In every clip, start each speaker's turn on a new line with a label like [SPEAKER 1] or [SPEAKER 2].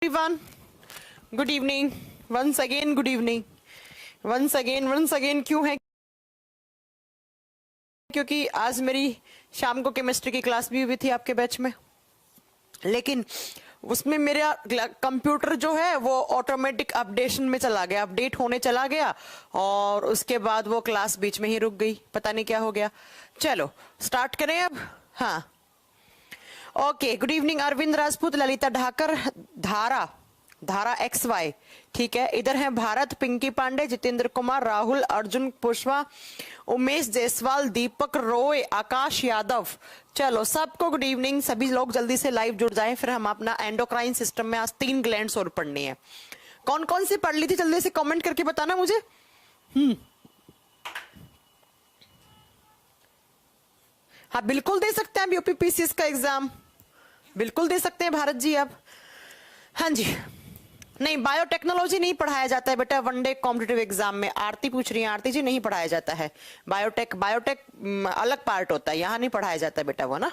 [SPEAKER 1] everyone, good evening. Once again, good evening. Once again क्यों है? क्योंकि आज मेरी शाम को केमिस्ट्री की क्लास भी हुई थी आपके बैच में, लेकिन उसमें मेरा कंप्यूटर जो है वो ऑटोमेटिक अपडेशन में चला गया, अपडेट होने चला गया और उसके बाद वो क्लास बीच में ही रुक गई। पता नहीं क्या हो गया। चलो स्टार्ट करें अब। हाँ, okay. Good evening Arvind Rajput, Lalita Dhakar, Dhara XY, ठीक है। इधर है भारत, पिंकी पांडे, जितेंद्र कुमार, राहुल, अर्जुन पुष्पा, उमेश जायसवाल, दीपक रॉय, आकाश यादव। चलो सबको गुड इवनिंग। सभी लोग जल्दी से लाइव जुड़ जाएं, फिर हम अपना एंडोक्राइन सिस्टम में आज 3 ग्लैंड्स और पढ़नी है। कौन कौन सी पढ़ ली थी जल्दी से कमेंट करके बताना मुझे। हाँ बिल्कुल दे सकते हैं आप यूपीपीसीएस का एग्जाम, बिल्कुल दे सकते हैं भारत जी आप। हाँ जी, नहीं बायोटेक्नोलॉजी नहीं पढ़ाया जाता है बेटा वनडे कॉम्पिटिटिव एग्जाम में। आरती पूछ रही है, आरती जी नहीं पढ़ाया जाता है बायोटेक अलग पार्ट होता है, यहाँ नहीं पढ़ाया जाता है बेटा वो ना।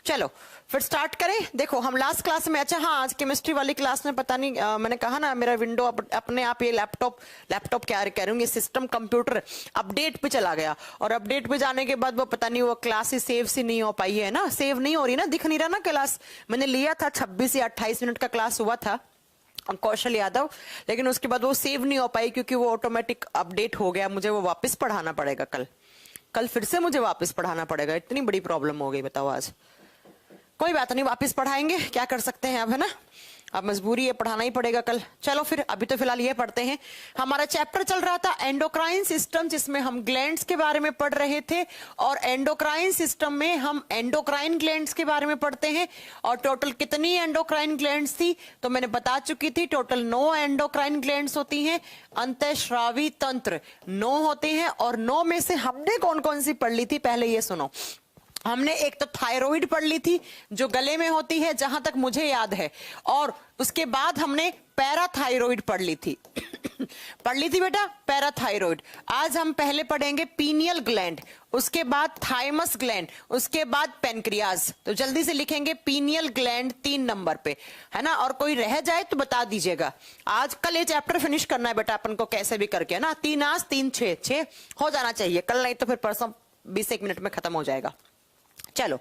[SPEAKER 1] चलो फिर स्टार्ट करें। देखो हम लास्ट क्लास में, अच्छा हाँ, आज केमिस्ट्री वाली क्लास में पता नहीं मैंने कहा ना मेरा विंडो अपने आप ये लैपटॉप क्या कह रही हूँ, ये सिस्टम कंप्यूटर अपडेट पे चला गया और अपडेट पे जाने के बाद वो पता नहीं वो क्लास ही सेव सी नहीं हो पाई है ना, सेव नहीं हो रही ना, दिख नहीं रहा ना क्लास। मैंने लिया था 26 या 28 मिनट का क्लास हुआ था कौशल यादव, लेकिन उसके बाद वो सेव नहीं हो पाई क्योंकि वो ऑटोमेटिक अपडेट हो गया। मुझे वो वापस पढ़ाना पड़ेगा कल फिर से मुझे वापस पढ़ाना पड़ेगा। इतनी बड़ी प्रॉब्लम हो गई बताओ आज। कोई बात नहीं, वापस पढ़ाएंगे, क्या कर सकते हैं अब, है ना। अब मजबूरी है, पढ़ाना ही पड़ेगा कल। चलो फिर अभी तो फिलहाल ये पढ़ते हैं। हमारा चैप्टर चल रहा था एंडोक्राइन सिस्टम, जिसमें हम ग्लैंड्स के बारे में पढ़ रहे थे और एंडोक्राइन सिस्टम में हम एंडोक्राइन ग्लैंड्स के बारे में पढ़ते हैं। और टोटल कितनी एंडोक्राइन ग्लैंड्स थी तो मैंने बता चुकी थी, टोटल 9 एंडोक्राइन ग्लैंड्स होती हैं। अंतःस्रावी तंत्र 9 होते हैं और 9 में से हमने कौन कौन सी पढ़ ली थी पहले ये सुनो। हमने एक तो थायराइड पढ़ ली थी जो गले में होती है जहां तक मुझे याद है, और उसके बाद हमने पैराथायराइड पढ़ ली थी पढ़ ली थी बेटा पैराथायराइड। आज हम पहले पढ़ेंगे पीनियल ग्लैंड, उसके बाद थाइमस ग्लैंड, उसके बाद पेनक्रियाज। तो जल्दी से लिखेंगे पीनियल ग्लैंड 3 नंबर पे, है ना। और कोई रह जाए तो बता दीजिएगा। आज कल ये चैप्टर फिनिश करना है बेटा अपन को कैसे भी करके, है ना। 3 आज 3 6 हो जाना चाहिए कल, नहीं तो फिर परसों 20 मिनट में खत्म हो जाएगा। चलो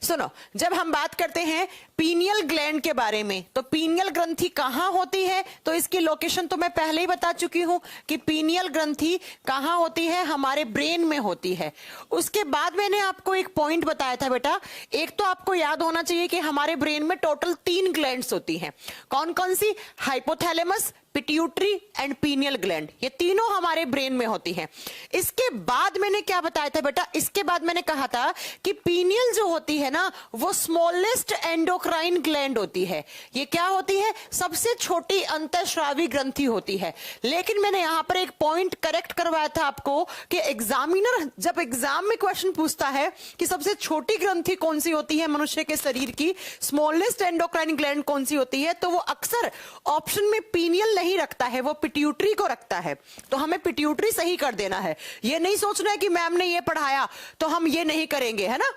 [SPEAKER 1] सुनो, जब हम बात करते हैं पीनियल ग्लैंड के बारे में तो पीनियल ग्रंथि कहां होती है, तो इसकी लोकेशन तो मैं पहले ही बता चुकी हूं कि पीनियल ग्रंथि कहां होती है, हमारे ब्रेन में होती है। उसके बाद मैंने आपको एक पॉइंट बताया था बेटा, एक तो आपको याद होना चाहिए कि हमारे ब्रेन में टोटल 3 ग्लैंड्स होती हैं। कौन कौन सी? Hypothalamus, pituitary and pineal gland, ये तीनों हमारे ब्रेन में होती हैं। इसके बाद मैंने क्या बताया था बेटा, इसके बाद मैंने कहा था कि पीनियल जो होती है ना वो स्मॉलेस्ट एंडोक्राइन ग्लैंड होती है। ये क्या होती है? सबसे छोटी अंतःस्रावी ग्रंथि होती है। लेकिन मैंने यहां पर एक पॉइंट करेक्ट करवाया था आपको कि एग्जामिनर जब एग्जाम में क्वेश्चन पूछता है कि सबसे छोटी ग्रंथि कौन सी होती है मनुष्य के शरीर की, स्मॉलेस्ट एंडोक्राइन ग्लैंड कौन सी होती है, तो वो अक्सर ऑप्शन में पीनियल नहीं रखता है, वो पिट्यूटरी को रखता है। तो हमें पिट्यूटरी सही कर देना है। ये नहीं सोचना है कि मैम ने ये पढ़ाया तो हम ये नहीं करेंगे, है ना।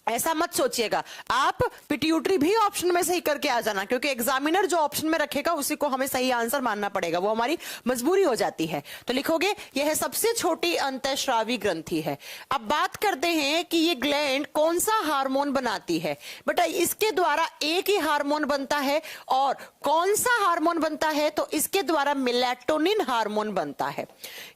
[SPEAKER 1] ऐसा मत सोचिएगा, आप पिट्यूटरी भी ऑप्शन में सही करके आ जाना, क्योंकि एग्जामिनर जो ऑप्शन में रखेगा उसी को हमें सही आंसर मानना पड़ेगा, वो हमारी मजबूरी हो जाती है। तो लिखोगे यह सबसे छोटी अंतःस्रावी ग्रंथि है। अब बात करते हैं कि ये ग्लैंड कौन सा हार्मोन बनाती है। बेटा इसके द्वारा एक ही हार्मोन बनता है, और कौन सा हार्मोन बनता है, तो इसके द्वारा मेलेटोनिन हार्मोन बनता है।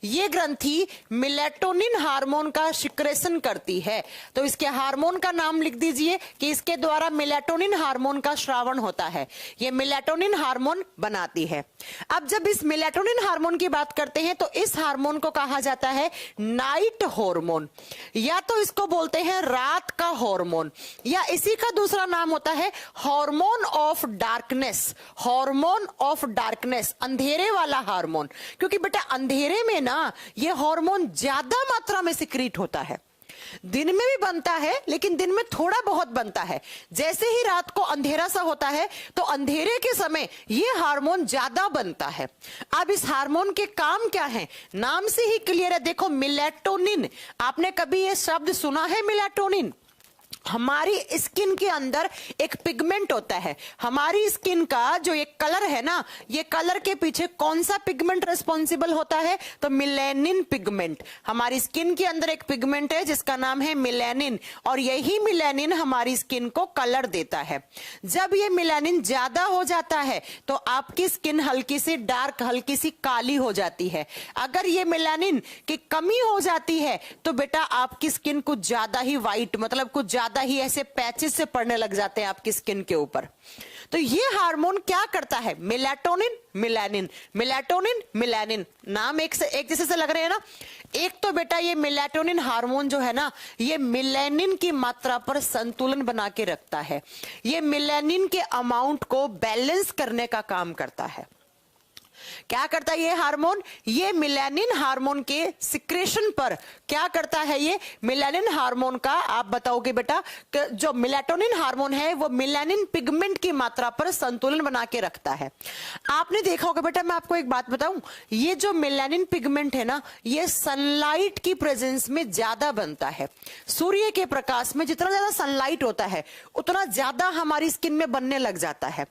[SPEAKER 1] ये ग्रंथि मेलेटोनिन हार्मोन का सिक्रेशन करती है। तो इसके हार्मोन का नाम लिख दीजिए कि इसके द्वारा मेलेटोनिन हार्मोन का स्रावण होता है। ये मेलेटोनिन हार्मोन बनाती है। अब जब इस मेलेटोनिन हार्मोन की बात करते हैं तो इस हार्मोन को कहा जाता है नाइट हार्मोन, या तो इसको बोलते हैं रात का हार्मोन, या इसी का दूसरा नाम होता है hormone of darkness. Hormone of darkness, अंधेरे वाला हार्मोन, क्योंकि बेटा अंधेरे में ना ये हार्मोन ज्यादा मात्रा में सिक्रीट होता है। दिन में भी बनता है लेकिन दिन में थोड़ा बहुत बनता है। जैसे ही रात को अंधेरा सा होता है तो अंधेरे के समय ये हार्मोन ज्यादा बनता है। अब इस हार्मोन के काम क्या है, नाम से ही क्लियर है। देखो मेलेटोनिन, आपने कभी ये शब्द सुना है मेलेटोनिन? हमारी स्किन के अंदर एक पिगमेंट होता है। हमारी स्किन का जो ये कलर है ना, ये कलर के पीछे कौन सा पिगमेंट रिस्पॉन्सिबल होता है? तो मिलेनिन पिगमेंट। हमारी स्किन के अंदर एक पिगमेंट है जिसका नाम है मिलेनिन, और यही मिलेनिन हमारी स्किन को कलर देता है। जब ये मिलेनिन ज्यादा हो जाता है तो आपकी स्किन हल्की सी डार्क, हल्की सी काली हो जाती है। अगर ये मिलेनिन की कमी हो जाती है तो बेटा आपकी स्किन कुछ ज्यादा ही व्हाइट, मतलब कुछ ज्यादा ही ऐसे पैचेस से पड़ने लग जाते हैं आपकी स्किन के ऊपर। तो ये हार्मोन क्या करता है? मेलाटोनिन, मिलेनिन, मेलाटोनिन, मिलेनिन, नाम एक जैसे से लग रहे हैं ना। एक तो बेटा ये मेलाटोनिन हार्मोन जो है ना, ये मिलेनिन की मात्रा पर संतुलन बना के रखता है। ये मिलेनिन के अमाउंट को बैलेंस करने का काम करता है। क्या करता है ये हार्मोन? ये मिलेनिन हार्मोन के सिक्रेशन पर क्या करता है? ये मिलेनिन हार्मोन का, आप बताओगे बेटा, जो मेलाटोनिन हार्मोन है वो मिलेनिन पिगमेंट की मात्रा पर संतुलन बना के रखता है। आपने देखा होगा बेटा, मैं आपको एक बात बताऊं, ये जो मिलेनिन पिगमेंट है ना, ये सनलाइट की प्रेजेंस में ज्यादा बनता है। सूर्य के प्रकाश में जितना ज्यादा सनलाइट होता है उतना ज्यादा हमारी स्किन में बनने लग जाता है।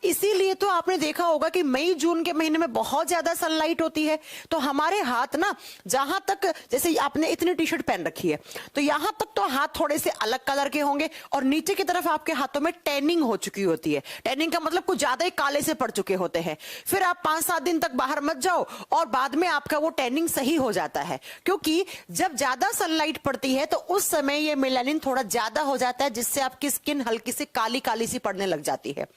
[SPEAKER 1] इसीलिए तो आपने देखा होगा कि मई जून के महीने में बहुत ज्यादा सनलाइट होती है, तो हमारे हाथ ना, जहां तक, जैसे आपने इतनी टी शर्ट पहन रखी है तो यहां तक तो हाथ थोड़े से अलग कलर के होंगे, और नीचे की तरफ आपके हाथों में टैनिंग हो चुकी होती है। टैनिंग का मतलब कुछ ज्यादा ही काले से पड़ चुके होते हैं। फिर आप 5-7 दिन तक बाहर मत जाओ और बाद में आपका वो टैनिंग सही हो जाता है, क्योंकि जब ज्यादा सनलाइट पड़ती है तो उस समय ये मेलानिन थोड़ा ज्यादा हो जाता है, जिससे आपकी स्किन हल्की सी काली काली सी पड़ने लग जाती है।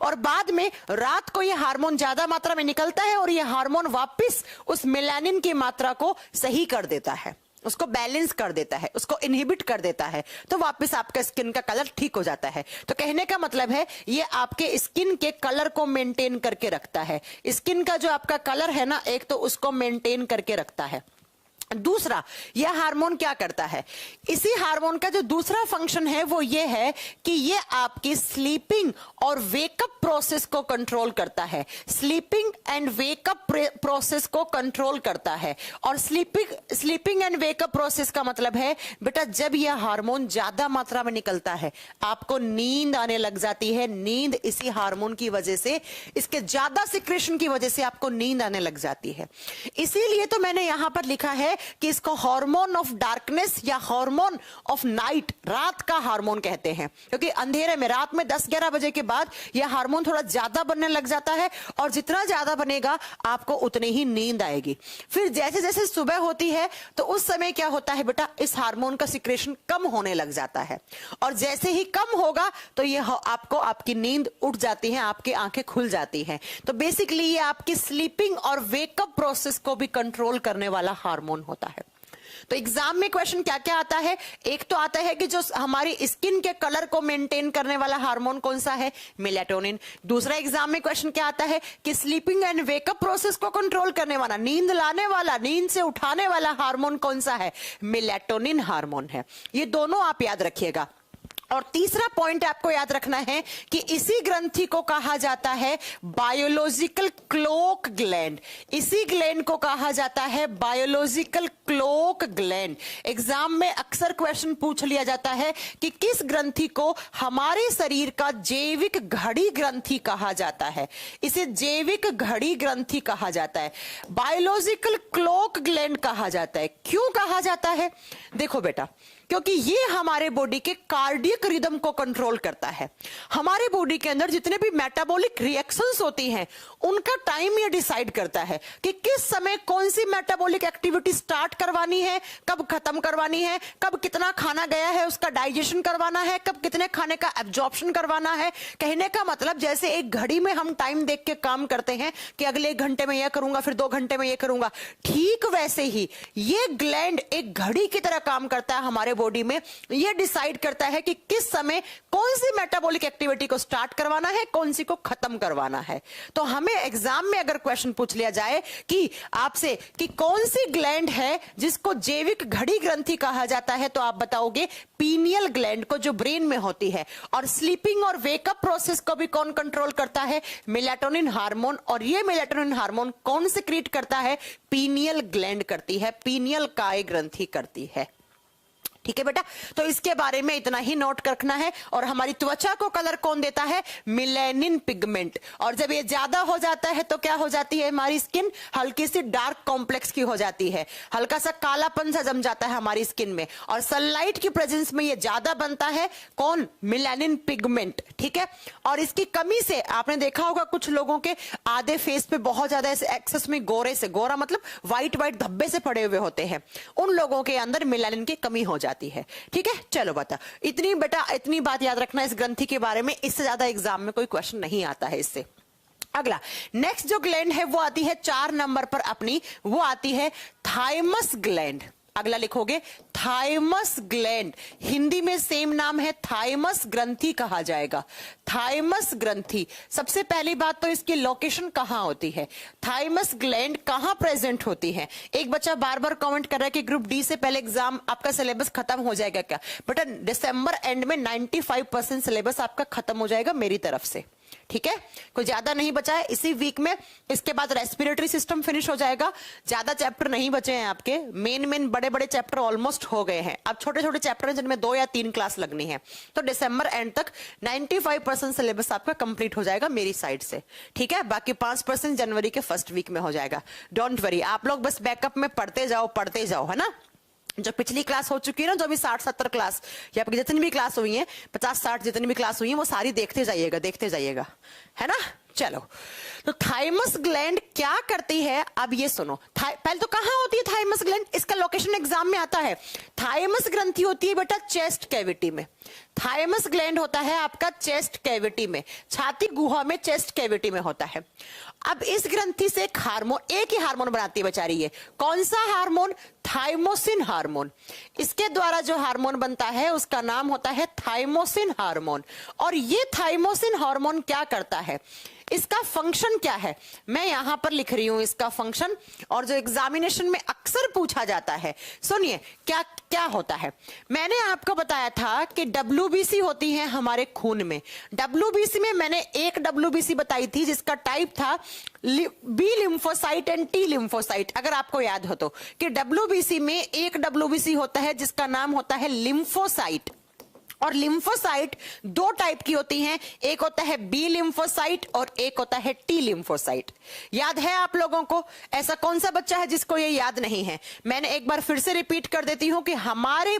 [SPEAKER 1] और बाद में रात को ये हार्मोन ज्यादा मात्रा में निकलता है और ये हार्मोन वापस उस मेलानिन की मात्रा को सही कर देता है, उसको बैलेंस कर देता है, उसको इनहिबिट कर देता है, तो वापस आपका स्किन का कलर ठीक हो जाता है। तो कहने का मतलब है ये आपके स्किन के कलर को मेंटेन करके रखता है। स्किन का जो आपका कलर है ना, एक तो उसको मेंटेन करके रखता है। दूसरा, यह हार्मोन क्या करता है? इसी हार्मोन का जो दूसरा फंक्शन है वो ये है कि ये आपकी स्लीपिंग और वेकअप प्रोसेस को कंट्रोल करता है। स्लीपिंग एंड वेकअप प्रोसेस को कंट्रोल करता है। और स्लीपिंग एंड वेकअप प्रोसेस का मतलब है बेटा, जब यह हार्मोन ज्यादा मात्रा में निकलता है आपको नींद आने लग जाती है। नींद इसी हार्मोन की वजह से, इसके ज्यादा सिक्रेशन की वजह से आपको नींद आने लग जाती है। इसीलिए तो मैंने यहां पर लिखा है कि इसको हार्मोन ऑफ डार्कनेस या हार्मोन ऑफ नाइट, रात का हार्मोन कहते हैं, क्योंकि अंधेरे में रात में 10-11 बजे के बाद यह हार्मोन थोड़ा ज्यादा बनने लग जाता है, और जितना ज्यादा बनेगा आपको उतनी ही नींद आएगी। फिर जैसे जैसे सुबह होती है तो उस समय क्या होता है बेटा, इस हार्मोन का सिक्रेशन कम होने लग जाता है, और जैसे ही कम होगा तो यह आपको, आपकी नींद उठ जाती है, आपकी आंखें खुल जाती हैं। तो बेसिकली ये आपकी स्लीपिंग और वेकअप प्रोसेस को भी कंट्रोल करने वाला हार्मोन होता है। तो एग्जाम में क्वेश्चन क्या क्या आता है? एक तो आता है कि जो हमारी स्किन के कलर को मेंटेन करने वाला हार्मोन कौन सा है? मेलाटोनिन। दूसरा एग्जाम में क्वेश्चन क्या आता है कि स्लीपिंग एंड वेकअप प्रोसेस को कंट्रोल करने वाला, नींद लाने वाला, नींद से उठाने वाला हार्मोन कौन सा है? मेलाटोनिन हार्मोन है। ये दोनों आप याद रखिएगा। और तीसरा पॉइंट आपको याद रखना है कि इसी ग्रंथि को कहा जाता है बायोलॉजिकल क्लोक ग्लैंड। इसी ग्लैंड को कहा जाता है बायोलॉजिकल क्लोक ग्लैंड। एग्जाम में अक्सर क्वेश्चन पूछ लिया जाता है कि किस ग्रंथि को हमारे शरीर का जैविक घड़ी ग्रंथि कहा जाता है। इसे जैविक घड़ी ग्रंथि कहा जाता है, बायोलॉजिकल क्लोक ग्लैंड कहा जाता है। क्यों कहा जाता है? देखो बेटा, क्योंकि ये हमारे बॉडी के कार्डियक रिदम को कंट्रोल करता है। हमारे बॉडी के अंदर जितने भी मेटाबॉलिक रिएक्शंस होती हैं उनका टाइम ये डिसाइड करता है कि किस समय कौन सी मेटाबॉलिक एक्टिविटी स्टार्ट करवानी है, कब खत्म करवानी है, कब कितना खाना गया है उसका डाइजेशन करवाना है, कब कितने खाने का एब्जॉर्प्शन करवाना है। कहने का मतलब जैसे एक घड़ी में हम टाइम देख के काम करते हैं कि अगले 1 घंटे में यह करूंगा, फिर 2 घंटे में यह करूंगा, ठीक वैसे ही ये ग्लैंड एक घड़ी की तरह काम करता है हमारे बॉडी में। यह डिसाइड करता है कि किस समय कौन सी मेटाबॉलिक एक्टिविटी को स्टार्ट करवाना है, कौन सी को खत्म करवाना है। तो हमें एग्जाम में अगर क्वेश्चन पूछ लिया जाए कि आपसे कि कौन सी ग्लैंड है जिसको जैविक घड़ी ग्रंथि कहा जाता है, तो आप बताओगे पीनियल ग्लैंड को, जो ब्रेन में होती है। और स्लीपिंग और वेकअप प्रोसेस को भी कौन कंट्रोल करता है? Melatonin hormone. और ये मेलाटोनिन हार्मोन कौन सिक्रीट करता है? पीनियल ग्लैंड करती है, पीनियल काय ग्रंथि करती है। ठीक है बेटा, तो इसके बारे में इतना ही नोट रखना है। और हमारी त्वचा को कलर कौन देता है? Melanin pigment. और जब ये ज्यादा हो जाता है तो क्या हो जाती है हमारी स्किन? हल्की सी डार्क कॉम्प्लेक्स की हो जाती है, हल्का सा कालापन सा जम जाता है हमारी स्किन में। और सनलाइट की प्रेजेंस में ये ज्यादा बनता है कौन? Melanin pigment. ठीक है, और इसकी कमी से आपने देखा होगा कुछ लोगों के आधे फेस पे बहुत ज्यादा ऐसे एक्सेस में गोरे से, गोरा मतलब व्हाइट व्हाइट धब्बे से पड़े हुए होते हैं, उन लोगों के अंदर मेलानिन की कमी हो जाती है। ठीक है, चलो बता, इतनी बेटा इतनी बात याद रखना इस ग्रंथि के बारे में, इससे ज्यादा एग्जाम में कोई क्वेश्चन नहीं आता है इससे। अगला नेक्स्ट जो ग्लैंड है वो आती है 4 नंबर पर अपनी, वो आती है थाइमस ग्लैंड। अगला लिखोगे थाइमस ग्लैंड, हिंदी में सेम नाम है, थाइमस ग्रंथि कहा जाएगा। थाइमस ग्रंथि, सबसे पहली बात तो इसकी लोकेशन कहां होती है, थाइमस ग्लैंड कहां प्रेजेंट होती है। एक बच्चा बार बार कमेंट कर रहा है कि ग्रुप डी से पहले एग्जाम आपका सिलेबस खत्म हो जाएगा क्या? बेटा दिसंबर एंड में 95% सिलेबस आपका खत्म हो जाएगा मेरी तरफ से। ठीक है, कोई ज्यादा नहीं बचा है इसी वीक में। इसके बाद रेस्पिरेटरी सिस्टम फिनिश हो जाएगा, ज्यादा चैप्टर नहीं बचे हैं आपके, मेन बड़े बड़े चैप्टर ऑलमोस्ट हो गए हैं। अब छोटे छोटे चैप्टर हैं जिनमें 2 या 3 क्लास लगनी है। तो दिसंबर एंड तक 95% सिलेबस आपका कंप्लीट हो जाएगा मेरी साइड से। ठीक है, बाकी 5% जनवरी के फर्स्ट वीक में हो जाएगा। डोंट वरी, आप लोग बस बैकअप में पढ़ते जाओ, है ना। जो पिछली क्लास हो चुकी है ना, जो भी 60-70 क्लास या आपकी जितनी भी क्लास हुई है, 50-60 जितनी भी क्लास हुई है, वो सारी देखते जाइएगा, है ना। चलो, तो थाइमस ग्लैंड क्या करती है अब ये सुनो। पहले तो कहां होती है थाइमस ग्लैंड, इसका लोकेशन एग्जाम में आता है। थाइमस ग्रंथि होती है बेटा चेस्ट कैविटी में। थाइमस ग्लैंड होता है आपका चेस्ट कैविटी में, छाती गुहा में, चेस्ट कैविटी में होता है। अब इस ग्रंथि से एक ही हार्मोन बनाती है बेचारी ये। कौन सा हार्मोन? Thymosin hormone. इसके द्वारा जो हार्मोन बनता है उसका नाम होता है थाइमोसिन हार्मोन। और ये थाइमोसिन हार्मोन क्या करता है, इसका फंक्शन क्या है, मैं यहां पर लिख रही हूं इसका फंक्शन, और जो एग्जामिनेशन में अक्सर पूछा जाता है। सुनिए क्या क्या होता है। मैंने आपको बताया था कि WBC होती है हमारे खून में। WBC में मैंने एक WBC बताई थी जिसका टाइप था B lymphocyte and T lymphocyte, अगर आपको याद हो तो, कि WBC में एक WBC होता है जिसका नाम होता है लिम्फोसाइट। और लिम्फोसाइट 2 टाइप की होती हैं, एक होता है बी लिम्फोसाइट और एक होता है टी लिम्फोसाइट। याद है आप लोगों को? ऐसा कौन सा बच्चा है जिसको ये याद नहीं है? मैंने एक बार फिर से रिपीट कर देती हूं कि हमारे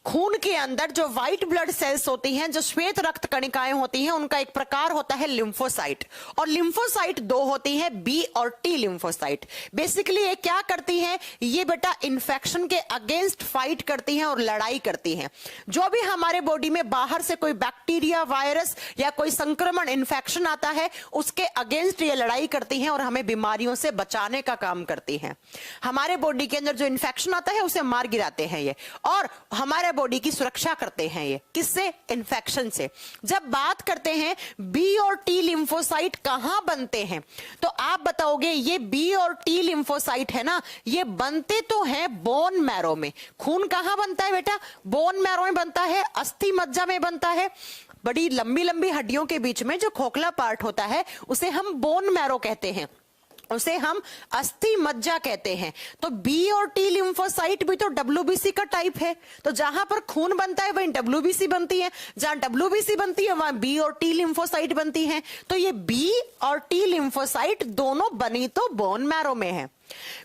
[SPEAKER 1] खून के अंदर जो व्हाइट ब्लड सेल्स होती हैं, जो श्वेत रक्त कणिकाएं होती हैं, उनका एक प्रकार होता है लिम्फोसाइट। और लिम्फोसाइट 2 होती है, बी और टी लिम्फोसाइट। बेसिकली ये क्या करती हैं, ये बेटा इन्फेक्शन के अगेंस्ट फाइट करती हैं और लड़ाई करती हैं। जो भी हमारे बॉडी में बाहर से कोई बैक्टीरिया, वायरस या कोई संक्रमण, इन्फेक्शन आता है, उसके अगेंस्ट ये लड़ाई करती हैं और हमें बीमारियों से बचाने का काम करती हैं। हमारे बॉडी के अंदर जो इन्फेक्शन आता है उसे मार गिराते हैं ये, और हमारे बॉडी की सुरक्षा करते हैं ये, किससे? इन्फेक्शन से। जब बात करते हैं बी और टी लिम्फोसाइट कहां बनते हैं, तो आप बताओगे ये बी और टी लिम्फोसाइट है ना, ये बनते तो हैं बोन मैरो में। खून कहां बनता है बेटा? बोन मैरो में बनता है, अस्थि मज्जा में बनता है। बड़ी लंबी लंबी हड्डियों के बीच में जो खोखला पार्ट होता है उसे हम बोन मैरो कहते हैं, उसे हम अस्थि मज्जा कहते हैं। तो बी और टी लिम्फोसाइट भी तो WBC का टाइप है। तो जहां पर खून बनता है वहीं WBC बनती है, जहां WBC बनती है वहां बी और टी लिम्फोसाइट बनती है। तो ये बी और टी लिम्फोसाइट दोनों बनी तो बोन मैरो में है।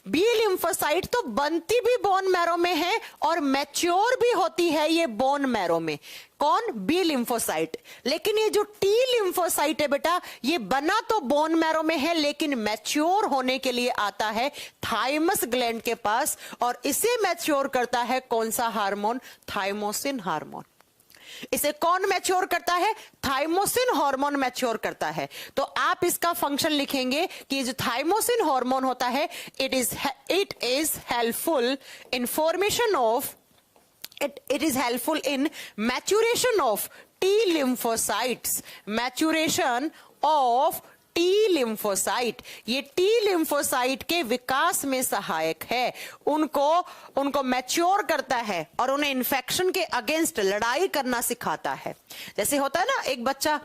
[SPEAKER 1] बी लिम्फोसाइट तो बनती भी बोन मैरो में है और मैच्योर भी होती है ये बोन मैरो में। कौन? B lymphocyte. लेकिन ये जो टी लिम्फोसाइट है बेटा, ये बना तो बोन मैरो में है लेकिन मैच्योर होने के लिए आता है थाइमस ग्लैंड के पास, और इसे मैच्योर करता है कौन सा हार्मोन? Thymosin hormone. इसे कौन मैच्योर करता है? थाइमोसिन हार्मोन मैच्योर करता है। तो आप इसका फंक्शन लिखेंगे कि जो थाइमोसिन हार्मोन होता है, it is helpful in formation of it is helpful in maturation of T lymphocytes, maturation of T lymphocyte। ये T lymphocyte के विकास में सहायक है, उनको मैच्योर करता है और उन्हें इन्फेक्शन के अगेंस्ट लड़ाई करना सिखाता है। जैसे होता है ना, एक बच्चा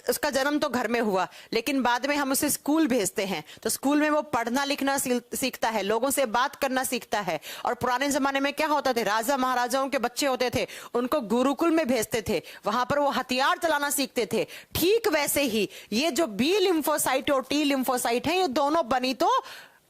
[SPEAKER 1] उसका जन्म तो घर में हुआ, लेकिन बाद में हम उसे स्कूल भेजते हैं, तो स्कूल में वो पढ़ना लिखना सीखता है, लोगों से बात करना सीखता है। और पुराने जमाने में क्या होता थे, राजा महाराजाओं के बच्चे होते थे, उनको गुरुकुल में भेजते थे, वहां पर वो हथियार चलाना सीखते थे। ठीक वैसे ही ये जो बी लिम्फोसाइट और टी लिम्फोसाइट है, ये दोनों बनी तो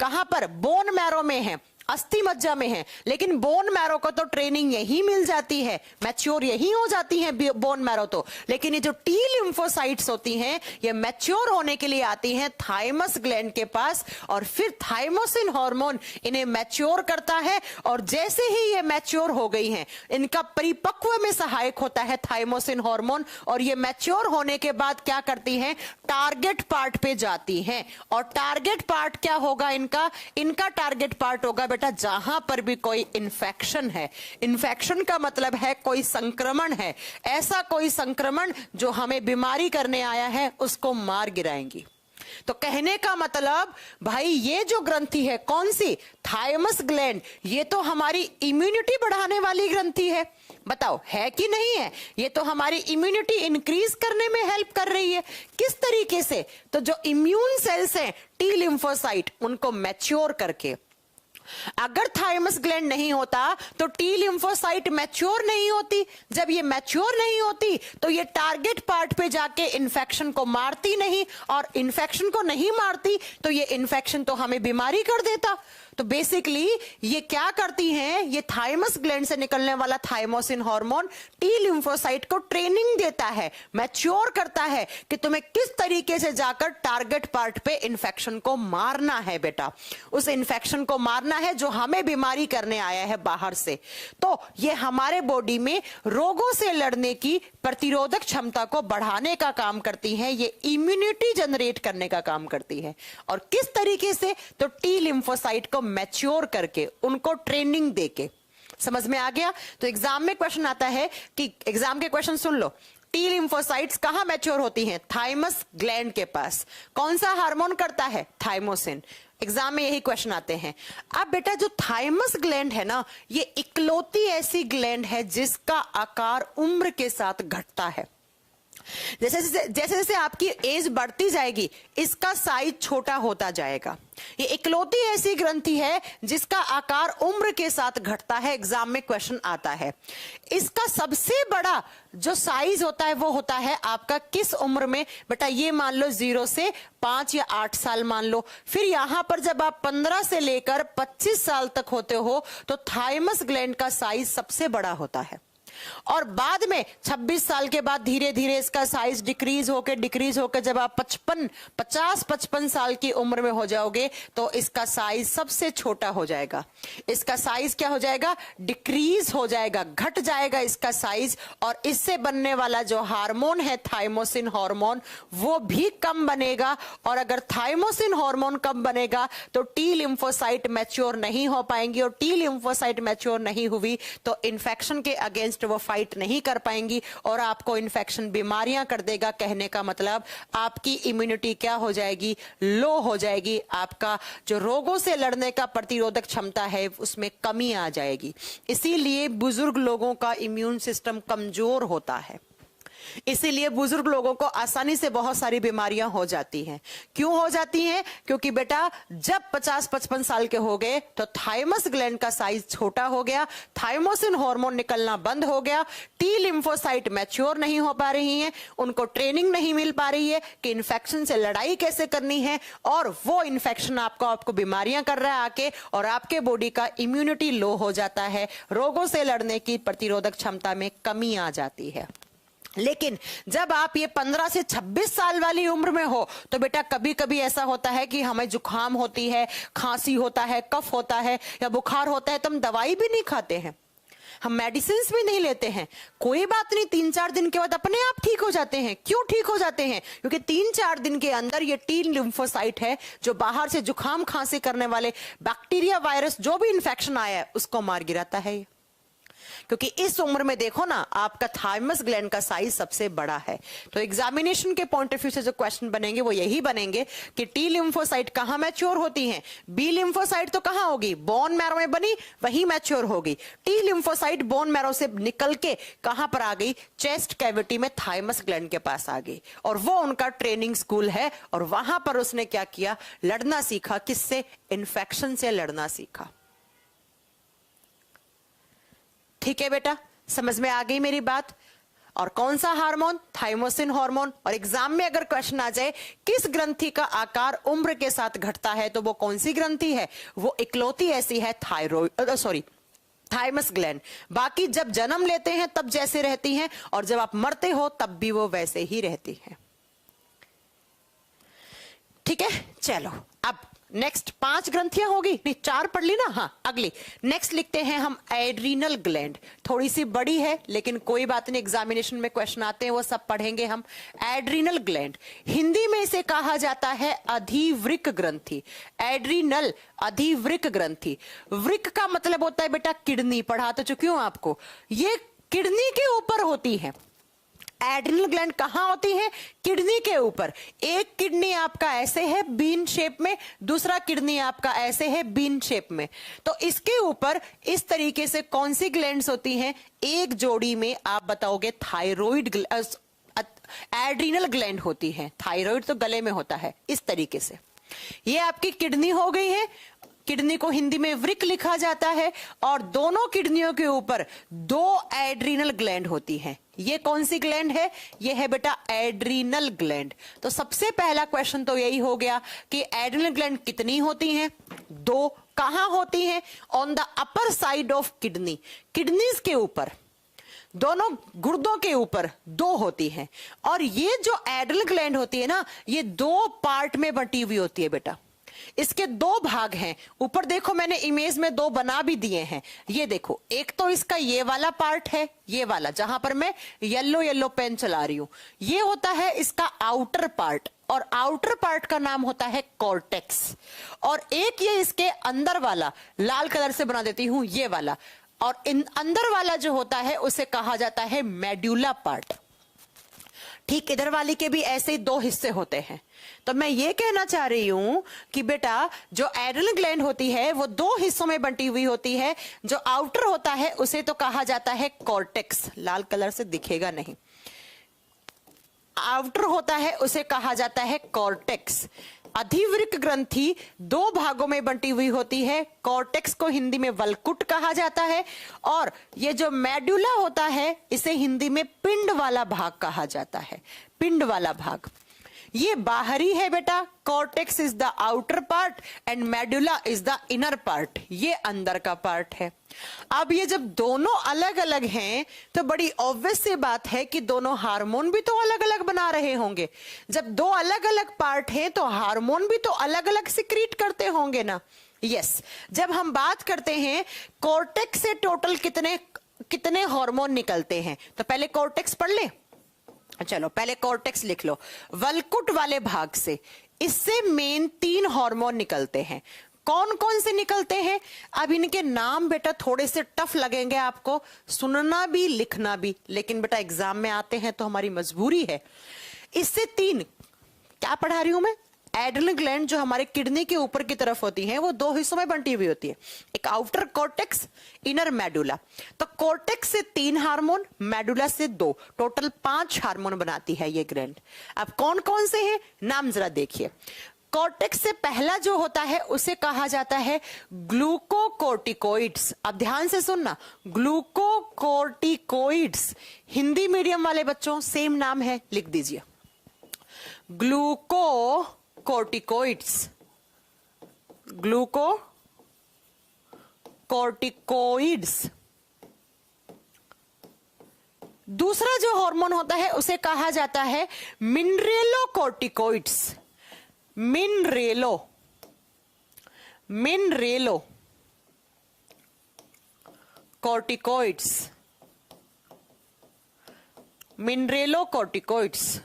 [SPEAKER 1] कहां पर, बोन मैरो में है, अस्थि मज्जा में है। लेकिन बोन मैरो को तो ट्रेनिंग यही मिल जाती है, मैच्योर यही हो जाती है बोन मैरो तो। लेकिन ये जो टी लिम्फोसाइट्स होती हैं, ये मैच्योर होने के लिए आती हैं थाइमस ग्लैंड के पास, और फिर थाइमोसिन हार्मोन इन्हें मैच्योर करता है। और जैसे ही ये मैच्योर हो गई हैं, इनका परिपक्व में सहायक होता है थाइमोसिन हार्मोन, और ये मैच्योर होने के बाद क्या करती हैं, टारगेट पार्ट पे जाती हैं। और टारगेट पार्ट क्या होगा इनका, इनका टारगेट पार्ट होगा बेटा जहां पर भी कोई इन्फेक्शन है। इन्फेक्शन का मतलब है कोई संक्रमण है, ऐसा कोई संक्रमण जो हमें बीमारी करने आया है, उसको मार गिराएंगी। तो कहने का मतलब भाई, ये जो ग्रंथि है कौन सी, थाइमस ग्लैंड, ये तो हमारी इम्यूनिटी बढ़ाने वाली ग्रंथि है। बताओ है कि नहीं है, ये तो हमारी इम्यूनिटी इंक्रीज करने में हेल्प कर रही है। किस तरीके से, तो जो इम्यून सेल्स हैं टी लिम्फोसाइट, उनको मैच्योर करके। अगर थाइमस ग्लैंड नहीं होता तो टी लिम्फोसाइट मैच्योर नहीं होती। जब ये मैच्योर नहीं होती तो ये टारगेट पार्ट पे जाके इन्फेक्शन को मारती नहीं, और इन्फेक्शन को नहीं मारती तो ये इन्फेक्शन तो हमें बीमारी कर देता। तो बेसिकली ये क्या करती हैं, ये थाइमस ग्लैंड से निकलने वाला थाइमोसिन हार्मोन टी लिम्फोसाइट को ट्रेनिंग देता है, मैच्योर करता है कि तुम्हें किस तरीके से जाकर टारगेट पार्ट पे इन्फेक्शन को मारना है बेटा, उस इन्फेक्शन को मारना है जो हमें बीमारी करने आया है बाहर से। तो ये हमारे बॉडी में रोगों से लड़ने की प्रतिरोधक क्षमता को बढ़ाने का काम करती है, ये इम्यूनिटी जनरेट करने का काम करती है। और किस तरीके से, तो टी लिम्फोसाइट को मैच्योर करके, उनको ट्रेनिंग देके। समझ में आ गया। तो एग्जाम में क्वेश्चन आता है कि, एग्जाम के क्वेश्चन सुन लो, टी लिम्फोसाइट्स कहां मैच्योर होती हैं, थाइमस ग्लैंड के पास। कौन सा हार्मोन करता है, थाइमोसिन। एग्जाम में यही क्वेश्चन आते हैं। अब बेटा जो थाइमस ग्लैंड है ना, ये इकलौती ऐसी ग्लैंड है जिसका आकार उम्र के साथ घटता है। जैसे जैसे आपकी एज बढ़ती जाएगी, इसका साइज छोटा होता जाएगा। ये इकलौती ऐसी ग्रंथि है जिसका आकार उम्र के साथ घटता है। एग्जाम में क्वेश्चन आता है। इसका सबसे बड़ा जो साइज होता है वो होता है आपका किस उम्र में, बेटा ये मान लो 0 से 5 या 8 साल मान लो। फिर यहां पर जब आप 15 से लेकर 25 साल तक होते हो तो थाइमस ग्लैंड का साइज सबसे बड़ा होता है। और बाद में 26 साल के बाद धीरे धीरे इसका साइज डिक्रीज होकर जब आप 50-55 साल की उम्र में हो जाओगे तो इसका साइज सबसे छोटा हो जाएगा। इसका साइज क्या हो जाएगा, डिक्रीज हो जाएगा, घट जाएगा इसका साइज। और इससे बनने वाला जो हार्मोन है थाइमोसिन हार्मोन, वो भी कम बनेगा। और अगर थाइमोसिन हार्मोन कम बनेगा तो टी लिम्फोसाइट मैच्योर नहीं हो पाएंगी, और टी लिम्फोसाइट मैच्योर नहीं हुई तो इन्फेक्शन के अगेंस्ट वो फाइट नहीं कर पाएंगी और आपको इन्फेक्शन बीमारियां कर देगा। कहने का मतलब आपकी इम्यूनिटी क्या हो जाएगी, लो हो जाएगी। आपका जो रोगों से लड़ने का प्रतिरोधक क्षमता है उसमें कमी आ जाएगी। इसीलिए बुजुर्ग लोगों का इम्यून सिस्टम कमजोर होता है। इसीलिए बुजुर्ग लोगों को आसानी से बहुत सारी बीमारियां हो जाती हैं। क्यों हो जाती हैं, क्योंकि बेटा जब 50-55 साल के हो गए तो थाइमस ग्लैंड का साइज छोटा हो गया, थाइमोसिन हार्मोन निकलना बंद हो गया, टी लिम्फोसाइट मैच्योर नहीं हो पा रही हैं, उनको ट्रेनिंग नहीं मिल पा रही है कि इन्फेक्शन से लड़ाई कैसे करनी है, और वो इन्फेक्शन आपको बीमारियां कर रहा है आके, और आपके बॉडी का इम्यूनिटी लो हो जाता है, रोगों से लड़ने की प्रतिरोधक क्षमता में कमी आ जाती है। लेकिन जब आप ये 15 से 26 साल वाली उम्र में हो तो बेटा कभी कभी ऐसा होता है कि हमें जुकाम होती है, खांसी होता है, कफ होता है या बुखार होता है, तो हम दवाई भी नहीं खाते हैं, हम मेडिसिन भी नहीं लेते हैं। कोई बात नहीं, 3-4 दिन के बाद अपने आप ठीक हो जाते हैं। क्यों ठीक हो जाते हैं, क्योंकि 3-4 दिन के अंदर ये टी लिम्फोसाइट है जो बाहर से जुकाम खांसी करने वाले बैक्टीरिया वायरस जो भी इंफेक्शन आया है उसको मार गिराता है। क्योंकि इस उम्र में देखो ना आपका थाइमस ग्लैंड का साइज सबसे बड़ा है। तो एग्जामिनेशन के पॉइंट ऑफ व्यू से जो क्वेश्चन बनेंगे वो यही बनेंगे कि टी लिम्फोसाइट कहां मैच्योर होती हैं, बी लिम्फोसाइट तो कहां होगी, बोन मैरो में बनी वही मैच्योर होगी। टी लिम्फोसाइट बोन मैरो से निकल के कहां पर आ गई, चेस्ट कैविटी में थाइमस ग्लैंड के पास आ गई, और वो उनका ट्रेनिंग स्कूल है, और वहां पर उसने क्या किया, लड़ना सीखा। किससे, इन्फेक्शन से लड़ना सीखा। ठीक है बेटा, समझ में आ गई मेरी बात। और कौन सा हार्मोन, थाइमोसिन हार्मोन। और एग्जाम में अगर क्वेश्चन आ जाए किस ग्रंथि का आकार उम्र के साथ घटता है, तो वो कौन सी ग्रंथि है, वो इकलौती ऐसी है थाइमस ग्लैंड। बाकी जब जन्म लेते हैं तब जैसे रहती हैं, और जब आप मरते हो तब भी वो वैसे ही रहती हैं। ठीक है, चलो अब नेक्स्ट 5 ग्रंथियां होगी, नहीं 4 पढ़ ली ना। हाँ, अगली नेक्स्ट लिखते हैं हम एड्रीनल ग्लैंड। थोड़ी सी बड़ी है लेकिन कोई बात नहीं, एग्जामिनेशन में क्वेश्चन आते हैं वो सब पढ़ेंगे हम। एड्रीनल ग्लैंड, हिंदी में इसे कहा जाता है अधिवृक्क ग्रंथि। एड्रीनल, अधिवृक्क ग्रंथि। वृक्क का मतलब होता है बेटा किडनी, पढ़ा तो चुकी हूं आपको। ये किडनी के ऊपर होती है। एड्रिनल ग्लैंड कहां होती है, किडनी के ऊपर। एक किडनी आपका ऐसे है बीन शेप में, दूसरा किडनी आपका ऐसे है बीन शेप में। तो इसके ऊपर इस तरीके से कौन सी ग्लैंड्स होती हैं, एक जोड़ी में आप बताओगे थायराइड एड्रिनल ग्लैंड होती है। थायराइड तो गले में होता है, इस तरीके से। ये आपकी किडनी हो गई है, किडनी को हिंदी में वृक्क लिखा जाता है, और दोनों किडनियों के ऊपर 2 एड्रीनल ग्लैंड होती हैं। ये कौन सी ग्लैंड है, ये है बेटा एड्रीनल ग्लैंड। तो सबसे पहला क्वेश्चन तो यही हो गया कि एड्रीनल ग्लैंड कितनी होती हैं, 2। कहां होती हैं, on the upper side of kidney, kidneys के ऊपर, दोनों गुर्दों के ऊपर 2 होती हैं। और ये जो एड्रीनल ग्लैंड होती है ना, ये 2 पार्ट में बटी हुई होती है बेटा। इसके 2 भाग हैं। ऊपर देखो मैंने इमेज में 2 बना भी दिए हैं। ये देखो, एक तो इसका ये वाला पार्ट है, ये वाला जहां पर मैं येलो येलो पेन चला रही हूं, ये होता है इसका आउटर पार्ट, और आउटर पार्ट का नाम होता है कॉर्टेक्स। और एक ये इसके अंदर वाला, लाल कलर से बना देती हूं, ये वाला, और इन अंदर वाला जो होता है उसे कहा जाता है मेड्यूला पार्ट। ठीक इधर वाली के भी ऐसे ही 2 हिस्से होते हैं। तो मैं ये कहना चाह रही हूं कि बेटा जो एड्रिनल ग्लैंड होती है वो 2 हिस्सों में बंटी हुई होती है। जो आउटर होता है उसे तो कहा जाता है कॉर्टेक्स, लाल कलर से दिखेगा नहीं, आउटर होता है उसे कहा जाता है कॉर्टेक्स। अधिवृक्क ग्रंथि 2 भागों में बंटी हुई होती है। कॉर्टेक्स को हिंदी में वलकुट कहा जाता है, और ये जो मेडुला होता है इसे हिंदी में पिंड वाला भाग कहा जाता है। पिंड वाला भाग ये बाहरी है बेटा, cortex is the outer part and medulla is the inner part, ये अंदर का पार्ट है। अब ये जब दोनों अलग अलग हैं तो बड़ी ऑब्वियस सी बात है कि दोनों हार्मोन भी तो अलग अलग बना रहे होंगे। जब 2 अलग अलग पार्ट हैं तो हार्मोन भी तो अलग अलग सिक्रीट करते होंगे ना। यस, जब हम बात करते हैं कॉर्टेक्स से टोटल कितने हार्मोन निकलते हैं, तो पहले कॉर्टेक्स पढ़ ले। चलो पहले कॉर्टेक्स लिख लो। वलकुट वाले भाग से, इससे मेन 3 हार्मोन निकलते हैं। कौन कौन से निकलते हैं, अब इनके नाम बेटा थोड़े से टफ लगेंगे आपको सुनना भी लिखना भी, लेकिन बेटा एग्जाम में आते हैं तो हमारी मजबूरी है। इससे 3 क्या पढ़ा रही हूं मैं, एड्रिनल ग्लैंड जो हमारे किडनी के ऊपर की तरफ होती है वो 2 हिस्सों में बंटी हुई होती है, एक आउटर कॉर्टेक्स, इनर मेडुला। तो कॉर्टेक्स से 3 हार्मोन, मेडुला से 2, टोटल 5 हार्मोन बनाती है ये ग्लैंड। अब कौन कौन से हैं, नाम जरा देखिए। कॉर्टेक्स से पहला जो होता है उसे कहा जाता है ग्लूकोकोर्टिकोइड्स। अब ध्यान से सुनना, ग्लूकोकोर्टिकोइड्स, हिंदी मीडियम वाले बच्चों सेम नाम है, लिख दीजिए ग्लूकोकोर्टिकोइड्स, ग्लूकोकोर्टिकोइड्स। दूसरा जो हार्मोन होता है उसे कहा जाता है मिनरेलोकोर्टिकोइड्स, मिनरेलो कोर्टिकोइड्स, मिनरेलोकोर्टिकोइड्स।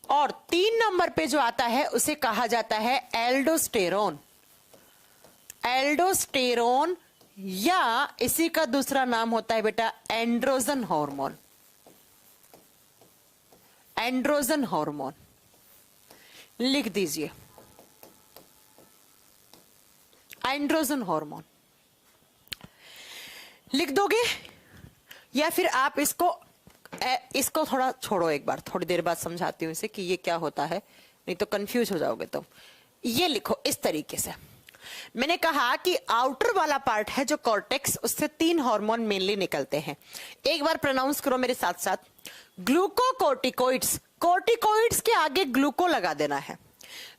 [SPEAKER 1] और 3 नंबर पे जो आता है उसे कहा जाता है एल्डोस्टेरोन। एल्डोस्टेरोन या इसी का दूसरा नाम होता है बेटा एंड्रोजन हार्मोन। एंड्रोजन हार्मोन लिख दीजिए, एंड्रोजन हार्मोन लिख दोगे, या फिर आप इसको थोड़ा छोड़ो, एक बार थोड़ी देर बाद समझाती हूं इसे कि ये क्या होता है, नहीं तो कंफ्यूज हो जाओगे तुम। ये लिखो इस तरीके से। मैंने कहा कि आउटर वाला पार्ट है जो कॉर्टेक्स, उससे 3 हार्मोन मेनली निकलते हैं। एक बार प्रोनाउंस करो मेरे साथ साथ, ग्लूकोकोर्टिकोइड्स। कोर्टिकोइड्स के आगे ग्लूको लगा देना है।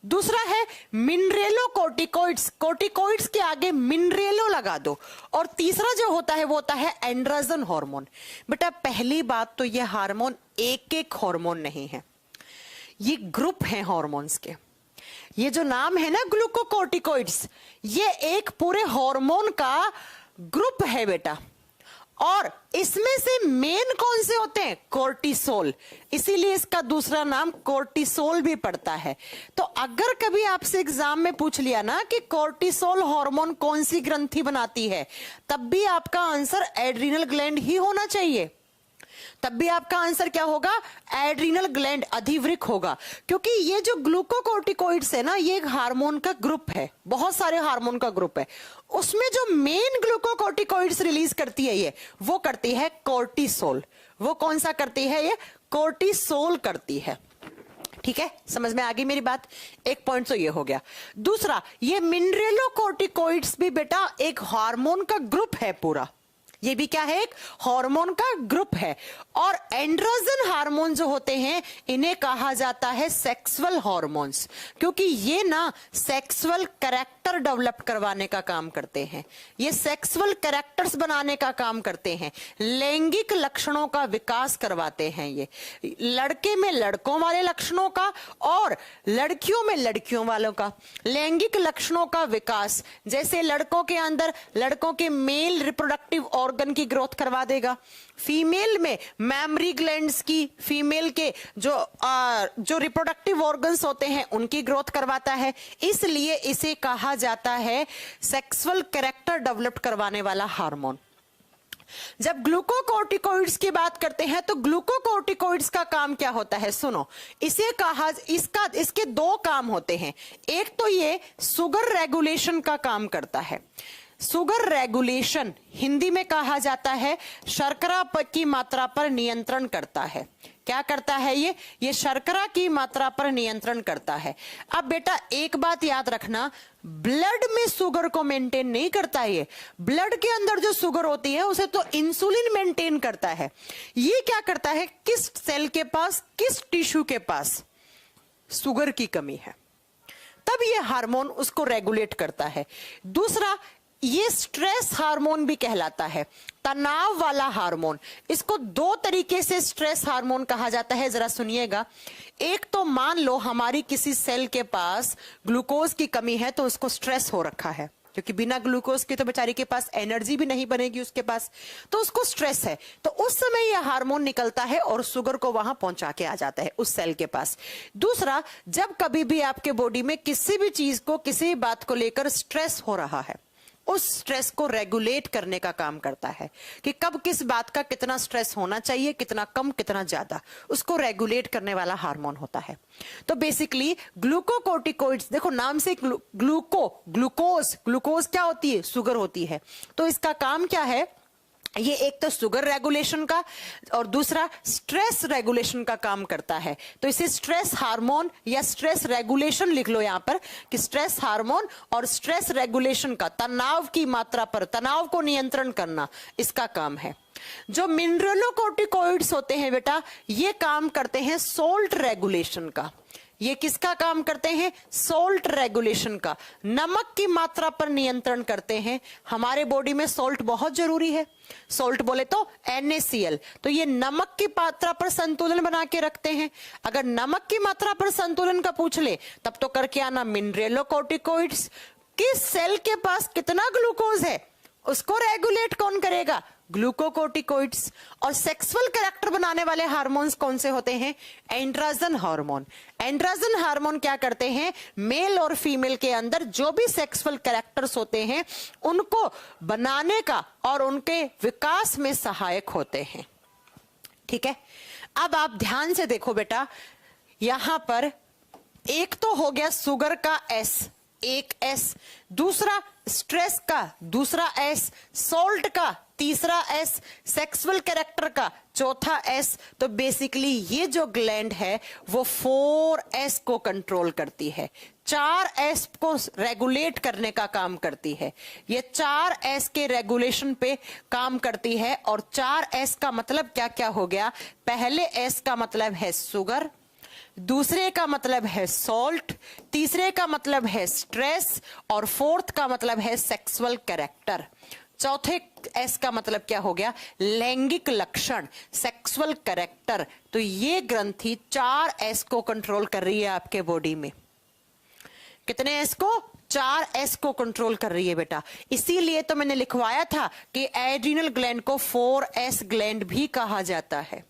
[SPEAKER 1] दूसरा है मिनरेलोकोर्टिकोइड्स, कोर्टिकोइड्स के आगे मिनरेलो लगा दो। और तीसरा जो होता है वो होता है एंड्रोजन हार्मोन। बेटा पहली बात तो ये हार्मोन एक एक हार्मोन नहीं है, ये ग्रुप है हार्मोन्स के। ये जो नाम है ना ग्लूकोकोर्टिकोइड्स, ये एक पूरे हार्मोन का ग्रुप है बेटा। और इसमें से मेन कौन से होते हैं? कोर्टिसोल, इसीलिए इसका दूसरा नाम कोर्टिसोल भी पड़ता है। तो अगर कभी आपसे एग्जाम में पूछ लिया ना कि कोर्टिसोल हार्मोन कौन सी ग्रंथि बनाती है, तब भी आपका आंसर एड्रिनल ग्लैंड ही होना चाहिए। तब भी आपका आंसर क्या होगा? एड्रिनल ग्लैंड, अधिवृक्क होगा। क्योंकि ये जो ग्लूकोकोर्टिकोइड्स है ना, ये एक हार्मोन का ग्रुप है, बहुत सारे हार्मोन का ग्रुप है। उसमें जो मेन ग्लूकोकोर्टिकोइड्स रिलीज करती है ये, वो करती है कोर्टिसोल। वो कौन सा करती है? ये कोर्टिसोल करती है। ठीक है, समझ में आ गई मेरी बात? एक पॉइंट तो ये हो गया। दूसरा, ये मिनरेलोकोर्टिकोइड्स भी बेटा एक हार्मोन का ग्रुप है पूरा। ये भी क्या है? एक हार्मोन का ग्रुप है। और एंड्रोजन हार्मोन जो होते हैं इन्हें कहा जाता है सेक्सुअल हार्मोन्स, क्योंकि ये ना सेक्सुअल कैरेक्टर डेवलप करवाने का काम करते हैं। ये सेक्सुअल कैरेक्टर्स बनाने का काम करते हैं, लैंगिक लक्षणों का विकास करवाते हैं। ये लड़के में लड़कों वाले लक्षणों का और लड़कियों में लड़कियों वालों का लैंगिक लक्षणों का विकास। जैसे लड़कों के अंदर लड़कों के मेल रिप्रोडक्टिव ऑर्गन की ग्रोथ करवा देगा, फीमेल में मैमरी ग्लैंड्स की, फीमेल के जो रिप्रोडक्टिव ऑर्गन्स होते हैं उनकी ग्रोथ करवाता है। इसलिए इसे कहा जाता है सेक्सुअल कैरेक्टर डेवलप करवाने वाला हार्मोन। जब ग्लूकोकोर्टिकोइड्स की बात करते हैं तो ग्लूकोकोर्टिकोइड्स का काम क्या होता है? सुनो, इसके 2 काम होते हैं। एक तो ये शुगर रेगुलेशन का काम करता है। शुगर रेगुलेशन हिंदी में कहा जाता है शर्करा की मात्रा पर नियंत्रण करता है। क्या करता है ये शर्करा की मात्रा पर नियंत्रण करता है। अब बेटा एक बात याद रखना, ब्लड में शुगर को मेंटेन नहीं करता है। ये ब्लड के अंदर जो शुगर होती है उसे तो इंसुलिन मेंटेन करता है। ये क्या करता है? किस सेल के पास, किस टिश्यू के पास शुगर की कमी है, तब ये हार्मोन उसको रेगुलेट करता है। दूसरा, ये स्ट्रेस हार्मोन भी कहलाता है, तनाव वाला हार्मोन। इसको 2 तरीके से स्ट्रेस हार्मोन कहा जाता है, जरा सुनिएगा। एक तो मान लो हमारी किसी सेल के पास ग्लूकोज की कमी है तो उसको स्ट्रेस हो रखा है, क्योंकि बिना ग्लूकोज के तो बेचारी के पास एनर्जी भी नहीं बनेगी उसके पास, तो उसको स्ट्रेस है। तो उस समय यह हार्मोन निकलता है और शुगर को वहां पहुंचा के आ जाता है उस सेल के पास। दूसरा, जब कभी भी आपके बॉडी में किसी भी चीज को, किसी भी बात को लेकर स्ट्रेस हो रहा है, उस स्ट्रेस को रेगुलेट करने का काम करता है कि कब किस बात का कितना स्ट्रेस होना चाहिए, कितना कम, कितना ज्यादा, उसको रेगुलेट करने वाला हार्मोन होता है। तो बेसिकली ग्लूकोकोर्टिकोइड्स, देखो नाम से ग्लूकोज क्या होती है? शुगर होती है। तो इसका काम क्या है? ये एक तो शुगर रेगुलेशन का और दूसरा स्ट्रेस रेगुलेशन का काम करता है। तो इसे स्ट्रेस हार्मोन या स्ट्रेस रेगुलेशन लिख लो यहां पर कि स्ट्रेस हार्मोन और स्ट्रेस रेगुलेशन का, तनाव की मात्रा पर, तनाव को नियंत्रण करना, इसका काम है। जो मिनरेलोकोर्टिकोइड्स होते हैं बेटा, ये काम करते हैं सोल्ट रेगुलेशन का। ये किसका काम करते हैं? सोल्ट रेगुलेशन का, नमक की मात्रा पर नियंत्रण करते हैं। हमारे बॉडी में सोल्ट बहुत जरूरी है। सोल्ट बोले तो NaCl, तो ये नमक की मात्रा पर संतुलन बना के रखते हैं। अगर नमक की मात्रा पर संतुलन का पूछ ले तब तो करके आना मिनरेलोकोर्टिकोइड्स। किस सेल के पास कितना ग्लूकोज है उसको रेगुलेट कौन करेगा? ग्लूकोकोर्टिकोइड्स। और सेक्सुअल कैरेक्टर बनाने वाले हार्मोन्स कौन से होते हैं? Androgen hormone. एंड्रोजन हार्मोन क्या करते हैं? मेल और फीमेल के अंदर जो भी सेक्सुअल कैरेक्टर्स होते हैं उनको बनाने का और उनके विकास में सहायक होते हैं। ठीक है, अब आप ध्यान से देखो बेटा, यहां पर एक तो हो गया शुगर का एस, एक एस, दूसरा स्ट्रेस का दूसरा एस, सॉल्ट का तीसरा एस, सेक्सुअल कैरेक्टर का चौथा एस। तो बेसिकली ये जो ग्लैंड है वो 4S को कंट्रोल करती है, 4S को रेगुलेट करने का काम करती है। ये 4S के रेगुलेशन पे काम करती है। और 4S का मतलब क्या क्या हो गया? पहले S का मतलब है शुगर, दूसरे का मतलब है सॉल्ट, तीसरे का मतलब है स्ट्रेस और फोर्थ का मतलब है सेक्सुअल कैरेक्टर। चौथे एस का मतलब क्या हो गया? लैंगिक लक्षण, सेक्सुअल कैरेक्टर। तो ये ग्रंथि 4S को कंट्रोल कर रही है आपके बॉडी में। कितने एस को? 4S को कंट्रोल कर रही है बेटा। इसीलिए तो मैंने लिखवाया था कि एड्रिनल ग्लैंड को 4S ग्लैंड भी कहा जाता है।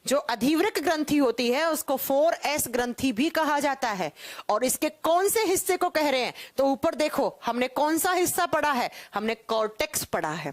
[SPEAKER 1] जो अधिवृक्क ग्रंथि होती है उसको 4S ग्रंथि भी कहा जाता है। और इसके कौन से हिस्से को कह रहे हैं? तो ऊपर देखो, हमने कौन सा हिस्सा पढ़ा है? हमने कॉर्टेक्स पढ़ा है।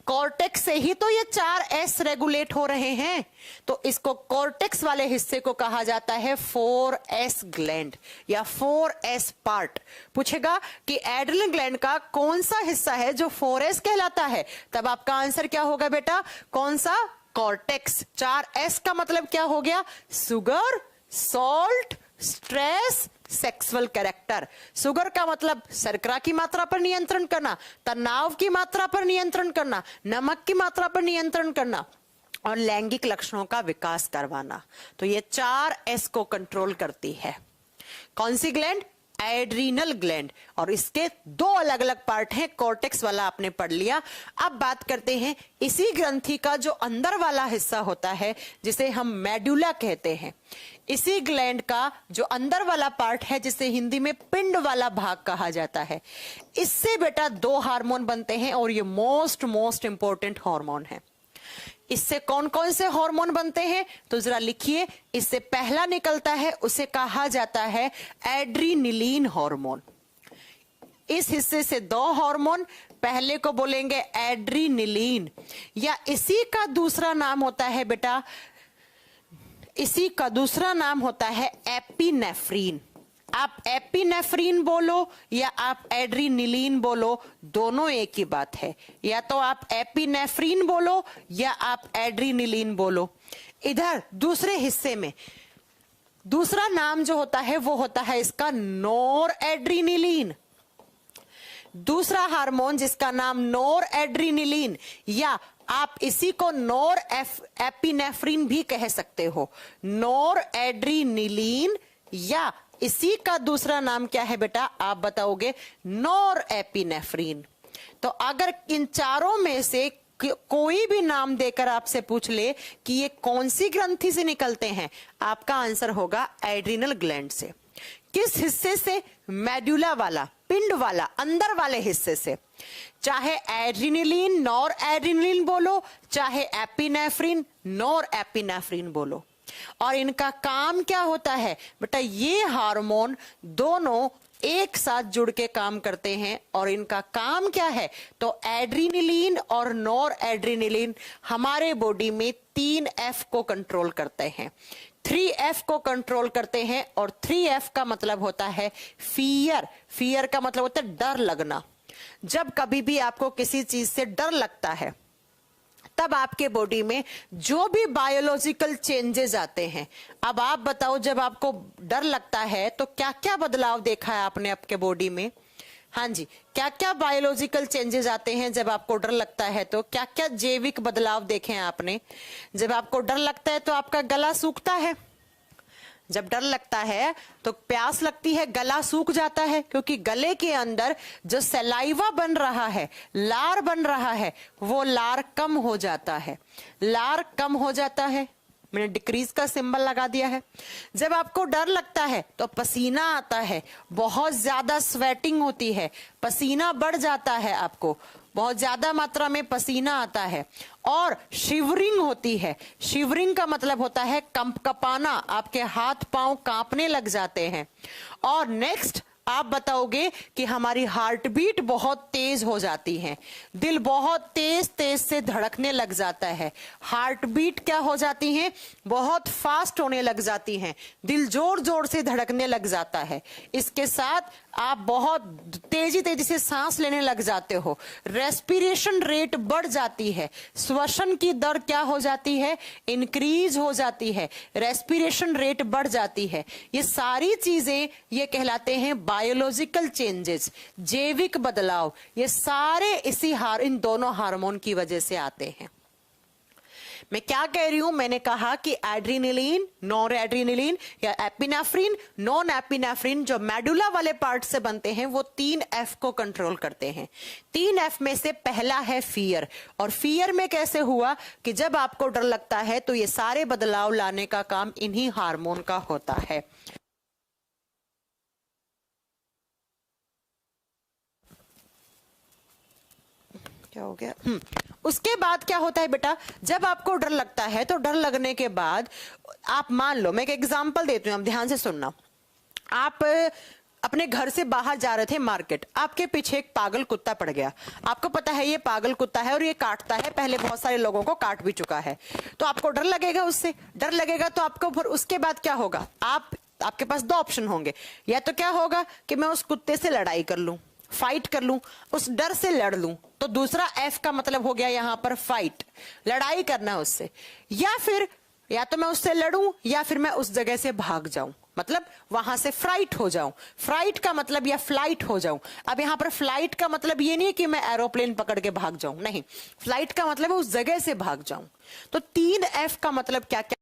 [SPEAKER 1] कॉर्टेक्स से ही तो ये 4S रेगुलेट हो रहे हैं। तो इसको कॉर्टेक्स वाले हिस्से को कहा जाता है 4S ग्लैंड या 4S पार्ट। पूछेगा कि एड्रिनल ग्लैंड का कौन सा हिस्सा है जो 4S कहलाता है, तब आपका आंसर क्या होगा बेटा? कौन सा? कॉर्टेक्स। 4S का मतलब क्या हो गया? Sugar, salt, stress, sexual character. Sugar का मतलब शर्करा की मात्रा पर नियंत्रण करना, तनाव की मात्रा पर नियंत्रण करना, नमक की मात्रा पर नियंत्रण करना और लैंगिक लक्षणों का विकास करवाना। तो ये 4S को कंट्रोल करती है। कौन सी ग्लैंड? Adrenal gland. और इसके दो अलग अलग पार्ट हैं, कॉर्टेक्स वाला आपने पढ़ लिया। अब बात करते हैं इसी ग्रंथि का जो अंदर वाला हिस्सा होता है जिसे हम मेडुला कहते हैं। इसी ग्लैंड का जो अंदर वाला पार्ट है जिसे हिंदी में पिंड वाला भाग कहा जाता है, इससे बेटा दो हार्मोन बनते हैं और ये मोस्ट इंपॉर्टेंट हार्मोन है। इससे कौन कौन से हार्मोन बनते हैं? तो जरा लिखिए। इससे पहला निकलता है, उसे कहा जाता है एड्रीनिलीन हार्मोन। इस हिस्से से दो हार्मोन, पहले को बोलेंगे एड्रीनिलीन, या इसी का दूसरा नाम होता है बेटा, इसी का दूसरा नाम होता है एपिनेफ्रीन। आप एपिनेफ्रीन बोलो या आप एड्रीनिलीन बोलो, दोनों एक ही बात है। या तो आप एपिनेफ्रीन बोलो या आप एड्रीनिलीन बोलो। इधर दूसरे हिस्से में दूसरा नाम जो होता है वो होता है इसका नोर एड्रीनिलीन। दूसरा हार्मोन जिसका नाम नोर एड्रीनिलीन, या आप इसी को नोर एपिनेफ्रीन भी कह सकते हो। नोर एड्रीनिलीन या इसी का दूसरा नाम क्या है बेटा? आप बताओगे नोर एपिनेफ्रीन। तो अगर इन चारों में से कोई भी नाम देकर आपसे पूछ ले कि ये कौन सी ग्रंथि से निकलते हैं, आपका आंसर होगा एड्रिनल ग्लैंड से। किस हिस्से से? मेडुला वाला, पिंड वाला, अंदर वाले हिस्से से। चाहे एड्रिनिलीन नोर एड्रिनिलीन बोलो, चाहे एपिनेफ्रीन नोर एपिनेफ्रीन बोलो। और इनका काम क्या होता है बेटा? ये हार्मोन दोनों एक साथ जुड़ के काम करते हैं। और इनका काम क्या है? तो एड्रीनिलीन और नोर एड्रीनिलीन हमारे बॉडी में 3F को कंट्रोल करते हैं, 3F को कंट्रोल करते हैं। और 3F का मतलब होता है फियर। फियर का मतलब होता है डर लगना। जब कभी भी आपको किसी चीज से डर लगता है तब आपके बॉडी में जो भी बायोलॉजिकल चेंजेस आते हैं। अब आप बताओ, जब आपको डर लगता है तो क्या क्या बदलाव देखा है आपने आपके बॉडी में? हाँ जी, क्या क्या बायोलॉजिकल चेंजेस आते हैं जब आपको डर लगता है? तो क्या क्या जैविक बदलाव देखे हैं आपने? जब आपको डर लगता है तो आपका गला सूखता है। जब डर लगता है तो प्यास लगती है, गला सूख जाता है, क्योंकि गले के अंदर जो सलाइवा बन रहा है, लार बन रहा है, वो लार कम हो जाता है। लार कम हो जाता है, मैंने डिक्रीज का सिंबल लगा दिया है। जब आपको डर लगता है तो पसीना आता है, बहुत ज्यादा स्वेटिंग होती है, पसीना बढ़ जाता है आपको। बहुत ज्यादा मात्रा में पसीना आता है और शिवरिंग होती है। शिवरिंग का मतलब होता है कंपकपाना, आपके हाथ पांव कांपने लग जाते हैं। और नेक्स्ट आप बताओगे कि हमारी हार्ट बीट बहुत तेज हो जाती है, दिल बहुत तेज तेज से धड़कने लग जाता है। हार्ट बीट क्या हो जाती है, बहुत फास्ट होने लग जाती हैं, दिल जोर जोर से धड़कने लग जाता है। इसके साथ आप बहुत तेजी तेजी से सांस लेने लग जाते हो, रेस्पिरेशन रेट बढ़ जाती है, श्वसन की दर क्या हो जाती है, इंक्रीज हो जाती है, रेस्पिरेशन रेट बढ़ जाती है। ये सारी चीजें ये कहलाते हैं बायोलॉजिकल चेंजेस, जैविक बदलाव। ये सारे इन दोनों हार्मोन की वजह से आते हैं। मैं क्या कह रही हूं, मैंने कहा कि एड्रीनलिन, नॉन एड्रीनलिन या एपिनेफ्रिन, नॉन एपिनेफ्रिन जो मेडुला वाले पार्ट से बनते हैं वो 3F को कंट्रोल करते हैं। 3F में से पहला है फियर। और फियर में कैसे हुआ कि जब आपको डर लगता है तो ये सारे बदलाव लाने का काम इन्हीं हार्मोन का होता है। क्या हो गया? उसके बाद क्या होता है बेटा, जब आपको डर लगता है तो डर लगने के बाद आप मान लो, मैं एक एग्जांपल देती हूँ, आप ध्यान से सुनना। आप अपने घर से बाहर जा रहे थे मार्केट, आपके पीछे एक पागल कुत्ता पड़ गया। आपको पता है ये पागल कुत्ता है और ये काटता है, पहले बहुत सारे लोगों को काट भी चुका है, तो आपको डर लगेगा, उससे डर लगेगा तो आपको फिर उसके बाद क्या होगा, आपके पास 2 ऑप्शन होंगे। या तो क्या होगा कि मैं उस कुत्ते से लड़ाई कर लूं, फाइट कर लूं, उस डर से लड़ लूं, तो दूसरा F का मतलब हो गया यहां पर फाइट, लड़ाई करना उससे। या फिर या तो मैं उससे लड़ूं या फिर मैं उस जगह से भाग जाऊं, मतलब वहां से फ्लाइट हो जाऊं। फ्लाइट का मतलब या फ्लाइट हो जाऊं। अब यहां पर फ्लाइट का मतलब ये नहीं है कि मैं एरोप्लेन पकड़ के भाग जाऊं, नहीं, फ्लाइट का मतलब है उस जगह से भाग जाऊं। तो 3F का मतलब क्या क्या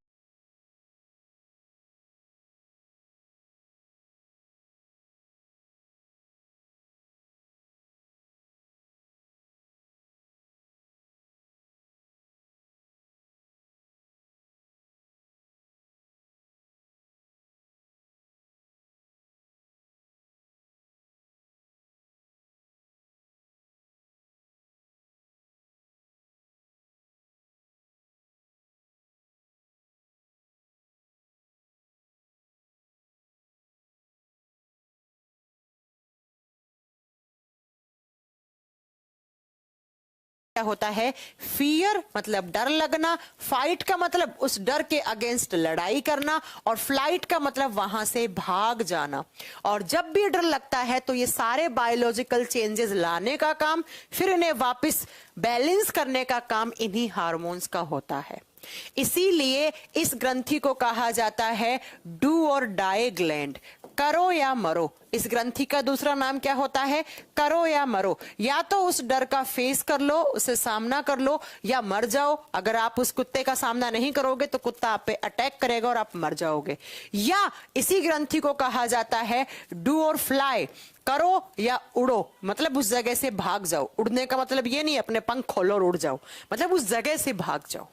[SPEAKER 1] क्या होता है। फियर मतलब डर लगना, फाइट का मतलब उस डर के अगेंस्ट लड़ाई करना, और फ्लाइट का मतलब वहां से भाग जाना। और जब भी डर लगता है तो ये सारे बायोलॉजिकल चेंजेस लाने का काम, फिर इन्हें वापस बैलेंस करने का काम इन्हीं हार्मोन्स का होता है। इसीलिए इस ग्रंथि को कहा जाता है डू और डाई ग्लैंड, करो या मरो। इस ग्रंथि का दूसरा नाम क्या होता है, करो या मरो। या तो उस डर का फेस कर लो, उसे सामना कर लो, या मर जाओ। अगर आप उस कुत्ते का सामना नहीं करोगे तो कुत्ता आप पे अटैक करेगा और आप मर जाओगे। या इसी ग्रंथि को कहा जाता है डू और फ्लाई, करो या उड़ो, मतलब उस जगह से भाग जाओ। उड़ने का मतलब ये नहीं अपने पंख खोलो और उड़ जाओ, मतलब उस जगह से भाग जाओ।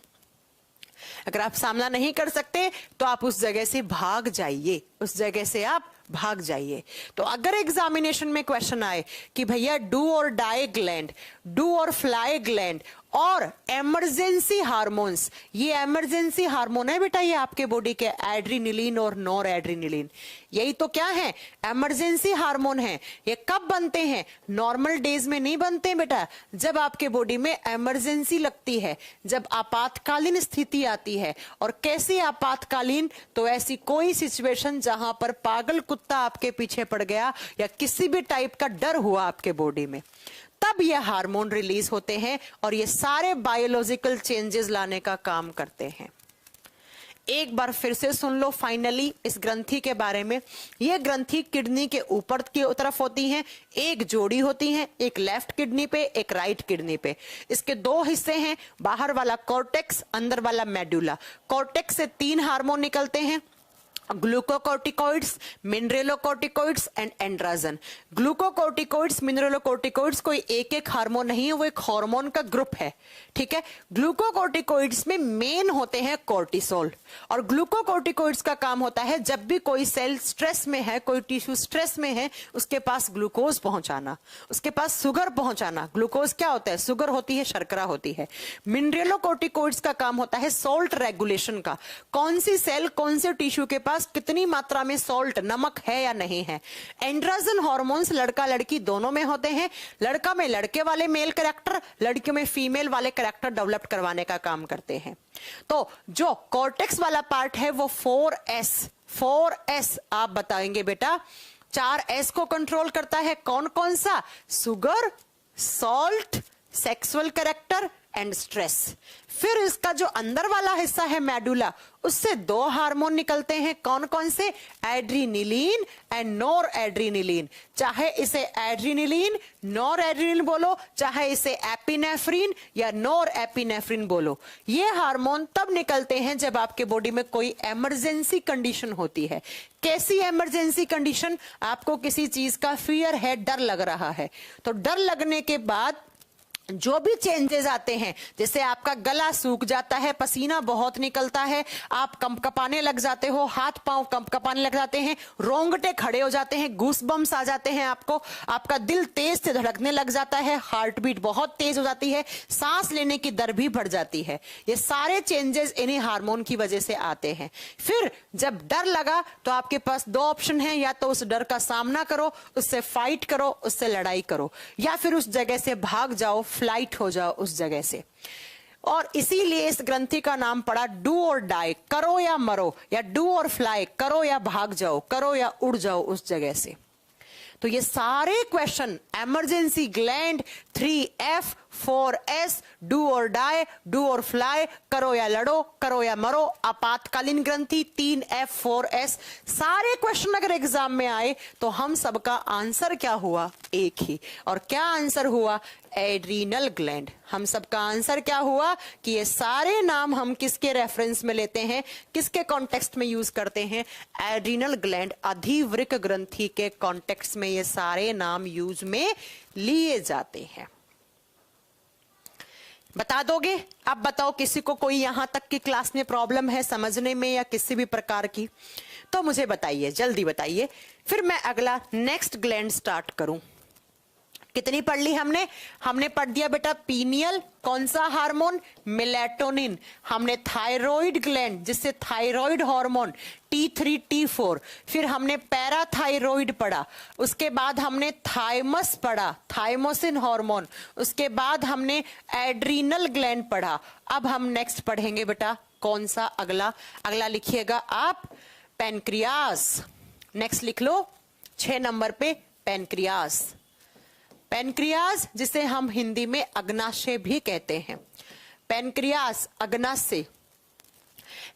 [SPEAKER 1] अगर आप सामना नहीं कर सकते तो आप उस जगह से भाग जाइए, उस जगह से आप भाग जाइए। तो अगर एग्जामिनेशन में क्वेश्चन आए कि भैया डू और डाई ग्लैंड, डू और फ्लाई ग्लैंड और इमरजेंसी हार्मोन्स, ये इमरजेंसी हार्मोन है बेटा, ये आपके बॉडी के एड्रीनलिन और नॉर एड्रीनलिन, यही तो क्या है, इमरजेंसी हार्मोन है। ये कब बनते हैं, नॉर्मल डेज में नहीं बनते बेटा, जब आपके बॉडी में इमरजेंसी लगती है, जब आपातकालीन स्थिति आती है। और कैसी आपातकालीन, तो ऐसी कोई सिचुएशन जहां पर पागल कुत्ता आपके पीछे पड़ गया या किसी भी टाइप का डर हुआ आपके बॉडी में, तब ये हार्मोन रिलीज होते हैं और ये सारे बायोलॉजिकल चेंजेस लाने का काम करते हैं। एक बार फिर से सुन लो फाइनली इस ग्रंथि के बारे में। ये ग्रंथि किडनी के ऊपर की तरफ होती हैं, एक जोड़ी होती हैं, एक लेफ्ट किडनी पे, एक राइट किडनी पे। इसके 2 हिस्से हैं, बाहर वाला कॉर्टेक्स, अंदर वाला मेडुला। कॉर्टेक्स से 3 हार्मोन निकलते हैं, glucocorticoids, mineralocorticoids and androgen. Glucocorticoids, mineralocorticoids कोई एक एक हार्मोन नहीं है, वो एक हार्मोन का ग्रुप है, ठीक है। ग्लूकोकोर्टिकोइड्स में मेन होते हैं कोर्टिसोल, और ग्लूकोकोर्टिकोइड्स का काम होता है जब भी कोई सेल स्ट्रेस में है, कोई टिश्यू स्ट्रेस में है, उसके पास ग्लूकोज पहुंचाना, उसके पास शुगर पहुंचाना। ग्लूकोज क्या होता है? शुगर होती है, शर्करा होती है। मिनरलोकोर्टिकोइड्स का काम होता है सॉल्ट रेगुलेशन का, कौन सी सेल कौन से टिश्यू के पास कितनी मात्रा में सॉल्ट, नमक है या नहीं है। एंड्रोजन हार्मोन्स लड़का लड़की दोनों में होते हैं, लड़का में लड़के वाले मेल कैरेक्टर, लड़कियों में फीमेल वाले कैरेक्टर डेवलप करवाने का काम करते हैं। तो जो कॉर्टेक्स वाला पार्ट है वो 4S आप बताएंगे बेटा, 4S को कंट्रोल करता है। कौन कौन सा? Sugar, salt, sexual character and stress. फिर इसका जो अंदर वाला हिस्सा है मेडुला, उससे दो हार्मोन निकलते हैं। कौन कौन से? एड्रीनिलीन एंड नोर एड्रीनिलीन। चाहे इसे एड्रीनिलीन, नोर एड्रीनिलीन बोलो, चाहे इसे एपिनेफ्रिन या नोर एपिनेफ्रिन बोलो। ये हार्मोन तब निकलते हैं जब आपके बॉडी में कोई इमरजेंसी कंडीशन होती है। कैसी इमरजेंसी कंडीशन? आपको किसी चीज का फियर है, डर लग रहा है, तो डर लगने के बाद जो भी चेंजेस आते हैं, जैसे आपका गला सूख जाता है, पसीना बहुत निकलता है, आप कंपकपाने लग जाते हो, हाथ पांव कंपकपाने लग जाते हैं, रोंगटे खड़े हो जाते हैं, गूसबम्स आ जाते हैं आपको, आपका दिल तेज से धड़कने लग जाता है, हार्ट बीट बहुत तेज हो जाती है, सांस लेने की दर भी बढ़ जाती है। ये सारे चेंजेस इन्हीं हार्मोन की वजह से आते हैं। फिर जब डर लगा तो आपके पास दो ऑप्शन है, या तो उस डर का सामना करो, उससे फाइट करो, उससे लड़ाई करो, या फिर उस जगह से भाग जाओ, फ्लाइट हो जाओ उस जगह से। और इसीलिए इस ग्रंथि का नाम पड़ा डू और डाई, करो या मरो, या डू और फ्लाई, करो या भाग जाओ, करो या उड़ जाओ उस जगह से। तो ये सारे question, emergency gland, 3F, 4S, do और डाई, डू और फ्लाई, करो या लड़ो, करो या मरो, आपातकालीन ग्रंथि, 3F, 4S, सारे क्वेश्चन अगर एग्जाम में आए तो हम सबका आंसर क्या हुआ? एक ही। और क्या आंसर हुआ? Adrenal gland. हम सबका आंसर क्या हुआ कि ये सारे नाम हम किसके रेफरेंस में लेते हैं, किसके कॉन्टेक्स्ट में यूज करते हैं? एड्रीनल ग्लैंड, अधिवृक्क ग्रंथि के कॉन्टेक्स्ट में ये सारे नाम यूज में लिए जाते हैं। बता दोगे? अब बताओ, किसी को कोई यहां तक की क्लास में प्रॉब्लम है समझने में या किसी भी प्रकार की, तो मुझे बताइए, जल्दी बताइए, फिर मैं अगला नेक्स्ट ग्लैंड स्टार्ट करूं। कितनी पढ़ ली हमने? हमने पढ़ दिया बेटा पीनियल, कौन सा हार्मोन? मेलेटोनिन। हमने थायराइड ग्लैंड, जिससे थायराइड हार्मोन, T3 T4। फिर हमने पैराथायराइड पढ़ा, उसके बाद हमने थाइमस पढ़ा, थाइमोसिन हार्मोन, उसके बाद हमने एड्रीनल ग्लैंड पढ़ा। अब हम नेक्स्ट पढ़ेंगे बेटा कौन सा? अगला लिखिएगा आप, पैनक्रियास। नेक्स्ट लिख लो 6 नंबर पे पैनक्रियास। पैनक्रियास, जिसे हम हिंदी में अग्नाशय भी कहते हैं। पैनक्रियास, अग्नाशय।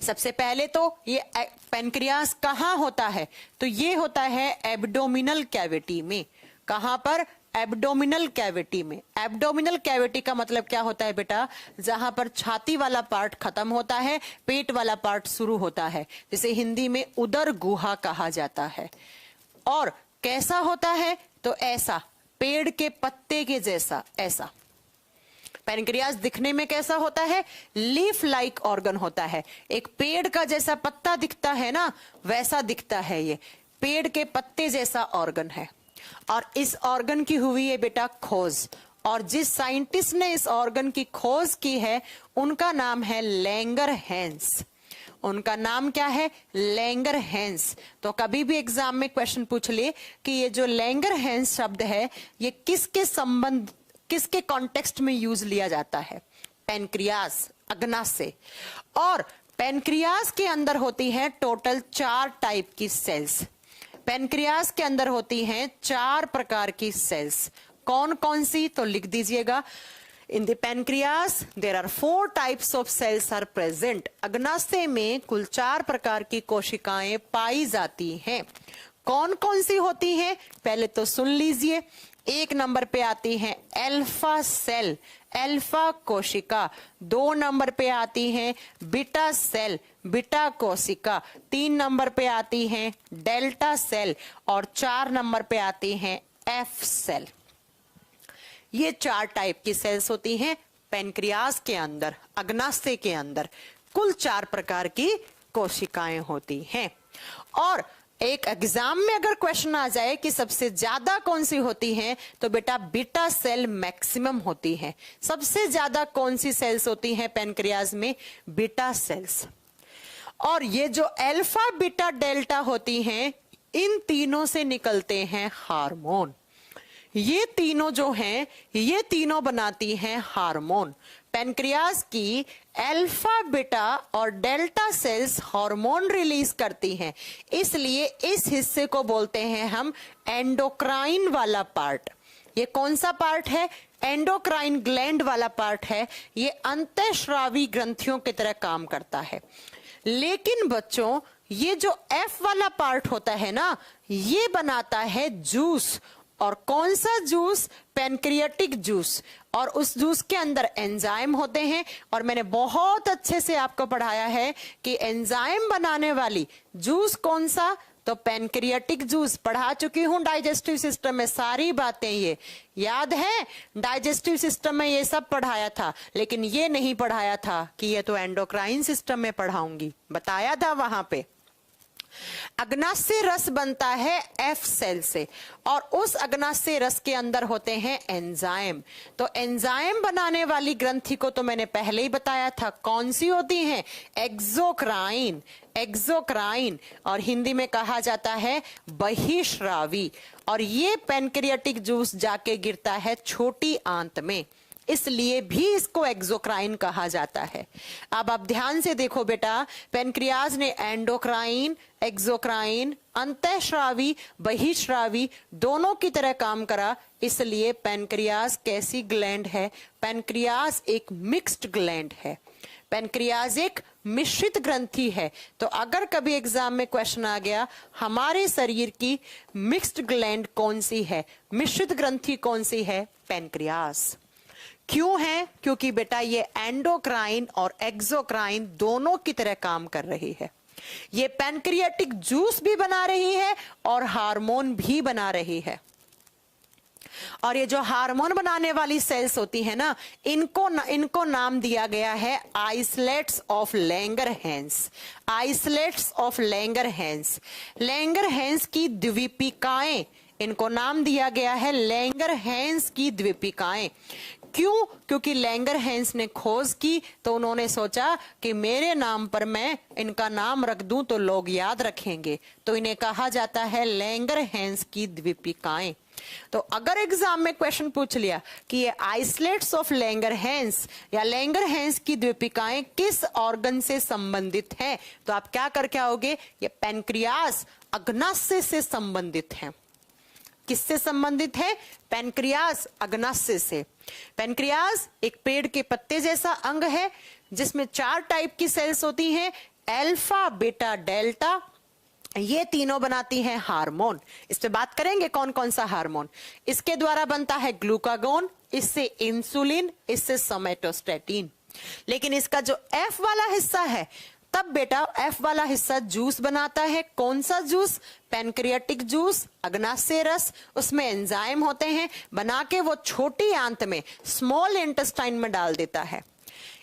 [SPEAKER 1] सबसे पहले तो ये पैनक्रियास कहाँ होता है? तो ये होता है एब्डोमिनल कैविटी में। कहां पर? एब्डोमिनल कैविटी में। एब्डोमिनल कैविटी का मतलब क्या होता है बेटा? जहां पर छाती वाला पार्ट खत्म होता है, पेट वाला पार्ट शुरू होता है, जिसे हिंदी में उदर गुहा कहा जाता है। और कैसा होता है? तो ऐसा, पेड़ के पत्ते के जैसा, ऐसा। पैनक्रियास दिखने में कैसा होता है? लीफ लाइक ऑर्गन होता है। एक पेड़ का जैसा पत्ता दिखता है ना, वैसा दिखता है ये, पेड़ के पत्ते जैसा ऑर्गन है। और इस ऑर्गन की हुई है बेटा खोज, और जिस साइंटिस्ट ने इस ऑर्गन की खोज की है उनका नाम है लैंगरहैंस। उनका नाम क्या है? लैंगरहैंस। तो कभी भी एग्जाम में क्वेश्चन पूछ ले कि ये जो लैंगरहैंस शब्द है ये किसके संबंध, किसके कॉन्टेक्स्ट में यूज लिया जाता है? पैनक्रियास, अग्नाशय। और पैनक्रियास के अंदर होती है टोटल 4 टाइप की सेल्स। पैनक्रियास के अंदर होती हैं 4 प्रकार की सेल्स। कौन कौन सी? तो लिख दीजिएगा। In the pancreas there are 4 types of cells are present. अग्नाशय में कुल 4 प्रकार की कोशिकाएं पाई जाती हैं। कौन कौन सी होती हैं? पहले तो सुन लीजिए। 1 नंबर पे आती है अल्फा सेल, अल्फा कोशिका। 2 नंबर पे आती है बीटा सेल, बीटा कोशिका। 3 नंबर पे आती है डेल्टा सेल और 4 नंबर पे आती है एफ सेल। ये 4 टाइप की सेल्स होती हैं पेनक्रियाज के अंदर, अग्नाशय के अंदर। कुल 4 प्रकार की कोशिकाएं होती हैं। और एक एग्जाम में अगर क्वेश्चन आ जाए कि सबसे ज्यादा कौन सी होती है, तो बेटा बीटा सेल मैक्सिमम होती है। सबसे ज्यादा कौन सी सेल्स होती हैं पेनक्रियाज में? Beta cells. और ये जो अल्फा बीटा डेल्टा होती हैं, इन तीनों से निकलते हैं हार्मोन। ये तीनों जो हैं, ये तीनों बनाती हैं हार्मोन। पेनक्रियाज की अल्फा बीटा और डेल्टा सेल्स हार्मोन रिलीज करती हैं, इसलिए इस हिस्से को बोलते हैं हम एंडोक्राइन वाला पार्ट। ये कौन सा पार्ट है? एंडोक्राइन ग्लैंड वाला पार्ट है। ये अंतःस्रावी ग्रंथियों की तरह काम करता है। लेकिन बच्चों, ये जो एफ वाला पार्ट होता है ना, ये बनाता है जूस। और कौन सा जूस? Pancreatic juice. और उस जूस के अंदर एंजाइम होते हैं। और मैंने बहुत अच्छे से आपको पढ़ाया है कि एंजाइम बनाने वाली जूस कौन सा? तो पैनक्रियाटिक जूस। पढ़ा चुकी हूं डाइजेस्टिव सिस्टम में सारी बातें, ये याद है? डाइजेस्टिव सिस्टम में ये सब पढ़ाया था, लेकिन ये नहीं पढ़ाया था कि ये तो एंडोक्राइन सिस्टम में पढ़ाऊंगी, बताया था वहां पे। अग्नाशय रस बनता है एफ सेल से, और उस अग्नाशय रस के अंदर होते हैं एंजाइम। तो एंजाइम बनाने वाली ग्रंथि को तो मैंने पहले ही बताया था, कौन सी होती है? एक्सोक्राइन। एक्सोक्राइन, और हिंदी में कहा जाता है बहिश्रावी। और ये पैनक्रियाटिक जूस जाके गिरता है छोटी आंत में, इसलिए भी इसको एक्सोक्राइन कहा जाता है। अब आप ध्यान से देखो बेटा, पेनक्रियाज ने एंडोक्राइन, एक्सोक्राइन, अंतःस्रावी, बहिश्रावी दोनों की तरह काम करा। इसलिए पेनक्रियाज कैसी ग्लैंड है? पेनक्रियाज एक मिक्स्ड ग्लैंड है। पेनक्रियाज एक मिश्रित ग्रंथि है। तो अगर कभी एग्जाम में क्वेश्चन आ गया हमारे शरीर की मिक्स्ड ग्लैंड कौन सी है, मिश्रित ग्रंथि कौन सी है? पेनक्रियाज। क्यों है? क्योंकि बेटा ये एंडोक्राइन और एक्सोक्राइन दोनों की तरह काम कर रही है। ये पैनक्रियाटिक जूस भी बना रही है और हार्मोन भी बना रही है। और ये जो हार्मोन बनाने वाली सेल्स होती है ना, इनको नाम दिया गया है islets of Langerhans. Islets of Langerhans. Langerhans की द्वीपिकाएं, इनको नाम दिया गया है लैंगरहैंस की द्वीपिकाएं। क्यों? क्योंकि लैंगरहैंस ने खोज की तो उन्होंने सोचा कि मेरे नाम पर मैं इनका नाम रख दूं तो लोग याद रखेंगे, तो इन्हें कहा जाता है लैंगरहैंस की द्वीपिकाएं। तो अगर एग्जाम में क्वेश्चन पूछ लिया कि ये आइसलेट्स ऑफ लैंगरहैंस या लैंगरहैंस की द्वीपिकाएं किस ऑर्गन से संबंधित हैं, तो आप क्या करके आओगे? ये पैनक्रियाज अग्नाशय से संबंधित है। किससे संबंधित है? पैनक्रियाज अग्नाशय से। पैनक्रियाज एक पेड़ के पत्ते जैसा अंग है जिसमें 4 टाइप की सेल्स होती हैं, अल्फा बीटा डेल्टा। ये तीनों बनाती हैं हार्मोन। इस पे बात करेंगे कौन कौन सा हार्मोन। इसके द्वारा बनता है ग्लूकागोन, इससे इंसुलिन, इससे सोमेटोस्टेटिन। लेकिन इसका जो एफ वाला हिस्सा है, तब बेटा एफ वाला हिस्सा जूस बनाता है। कौन सा जूस? पैनक्रियाटिक जूस, अग्नाशय रस। उसमें एंजाइम होते हैं, बना के वो छोटी आंत में, स्मॉल इंटेस्टाइन में डाल देता है,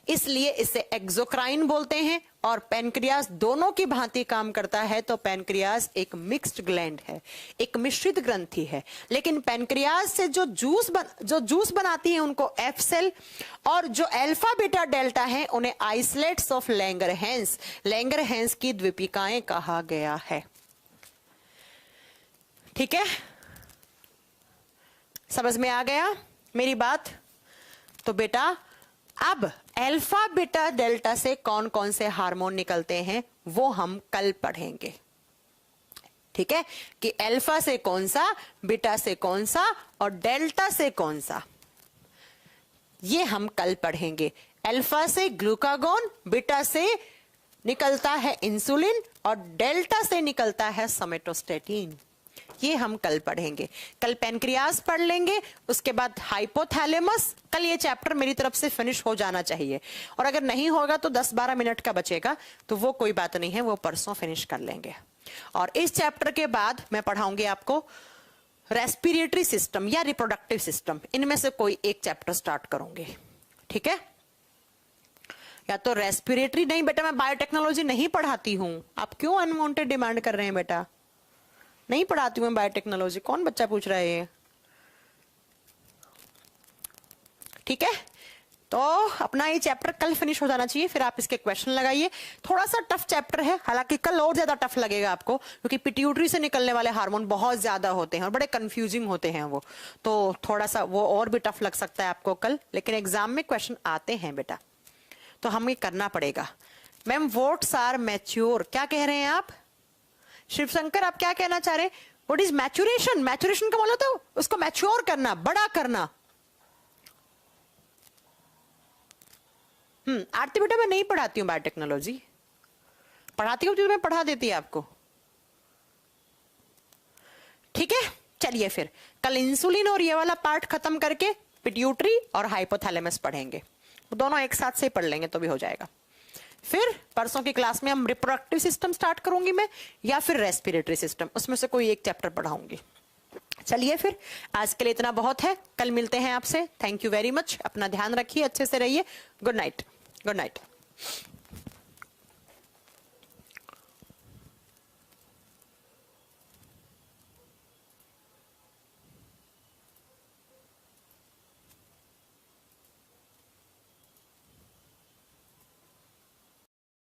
[SPEAKER 1] इसलिए इसे एक्सोक्राइन बोलते हैं। और पैनक्रियाज दोनों की भांति काम करता है। तो पैनक्रियाज एक मिक्स्ड ग्लैंड है, एक मिश्रित ग्रंथि है। लेकिन पैनक्रियाज से जो जूस बनाती है उनको एफ सेल, और जो अल्फा बीटा डेल्टा है उन्हें आइसलेट्स ऑफ लैंगरहैंस, लैंगरहैंस की द्वीपिकाएं कहा गया है। ठीक है, समझ में आ गया मेरी बात? तो बेटा अब अल्फा बीटा डेल्टा से कौन कौन से हार्मोन निकलते हैं वो हम कल पढ़ेंगे। ठीक है, कि अल्फा से कौन सा, बीटा से कौन सा और डेल्टा से कौन सा, ये हम कल पढ़ेंगे। अल्फा से ग्लूकागोन, बीटा से निकलता है इंसुलिन और डेल्टा से निकलता है सोमेटोस्टेटिन। ये हम कल पढ़ेंगे। कल पैनक्रियास पढ़ लेंगे, उसके बाद हाइपोथैलेमस। कल ये चैप्टर मेरी तरफ से फिनिश हो जाना चाहिए, और अगर नहीं होगा तो 10-12 मिनट का बचेगा, तो वो कोई बात नहीं है, वो परसों फिनिश कर लेंगे। और इस चैप्टर के बाद मैं पढ़ाऊंगी आपको रेस्पिरेटरी सिस्टम या रिप्रोडक्टिव सिस्टम, इनमें से कोई एक चैप्टर स्टार्ट करूंगी, ठीक है। या तो रेस्पिरेटरी, नहीं बेटा मैं बायोटेक्नोलॉजी नहीं पढ़ाती हूं। आप क्यों अनवांटेड डिमांड कर रहे हैं बेटा? नहीं पढ़ाती हूं बायोटेक्नोलॉजी, कौन बच्चा पूछ रहा है ये? ठीक है, तो अपना ये चैप्टर कल फिनिश हो जाना चाहिए, फिर आप इसके क्वेश्चन लगाइए। थोड़ा सा टफ चैप्टर है, हालांकि कल और ज्यादा टफ लगेगा आपको, क्योंकि पिट्यूटरी से निकलने वाले हार्मोन बहुत ज्यादा होते हैं और बड़े कंफ्यूजिंग होते हैं वो, तो थोड़ा सा वो और भी टफ लग सकता है आपको कल, लेकिन एग्जाम में क्वेश्चन आते हैं बेटा, तो हमें करना पड़ेगा। मैम वोट्स आर मैच्योर, क्या कह रहे हैं आप? शिवशंकर आप क्या कहना चाह रहे हैं? What is maturation? मैच्योरेशन का मतलब तो उसको मैच्योर करना, बड़ा करना। आरती बेटा मैं नहीं पढ़ाती हूँ बायोटेक्नोलॉजी, पढ़ाती हूँ तो मैं पढ़ा देती है आपको, ठीक है। चलिए फिर कल इंसुलिन और ये वाला पार्ट खत्म करके पिट्यूटरी और हाइपोथैलेमस पढ़ेंगे, दोनों एक साथ से पढ़ लेंगे तो भी हो जाएगा। फिर परसों की क्लास में हम रिप्रोडक्टिव सिस्टम स्टार्ट करूंगी मैं, या फिर रेस्पिरेटरी सिस्टम, उसमें से कोई एक चैप्टर पढ़ाऊंगी। चलिए फिर आज के लिए इतना बहुत है, कल मिलते हैं आपसे। थैंक यू वेरी मच, अपना ध्यान रखिए, अच्छे से रहिए। Good night, good night.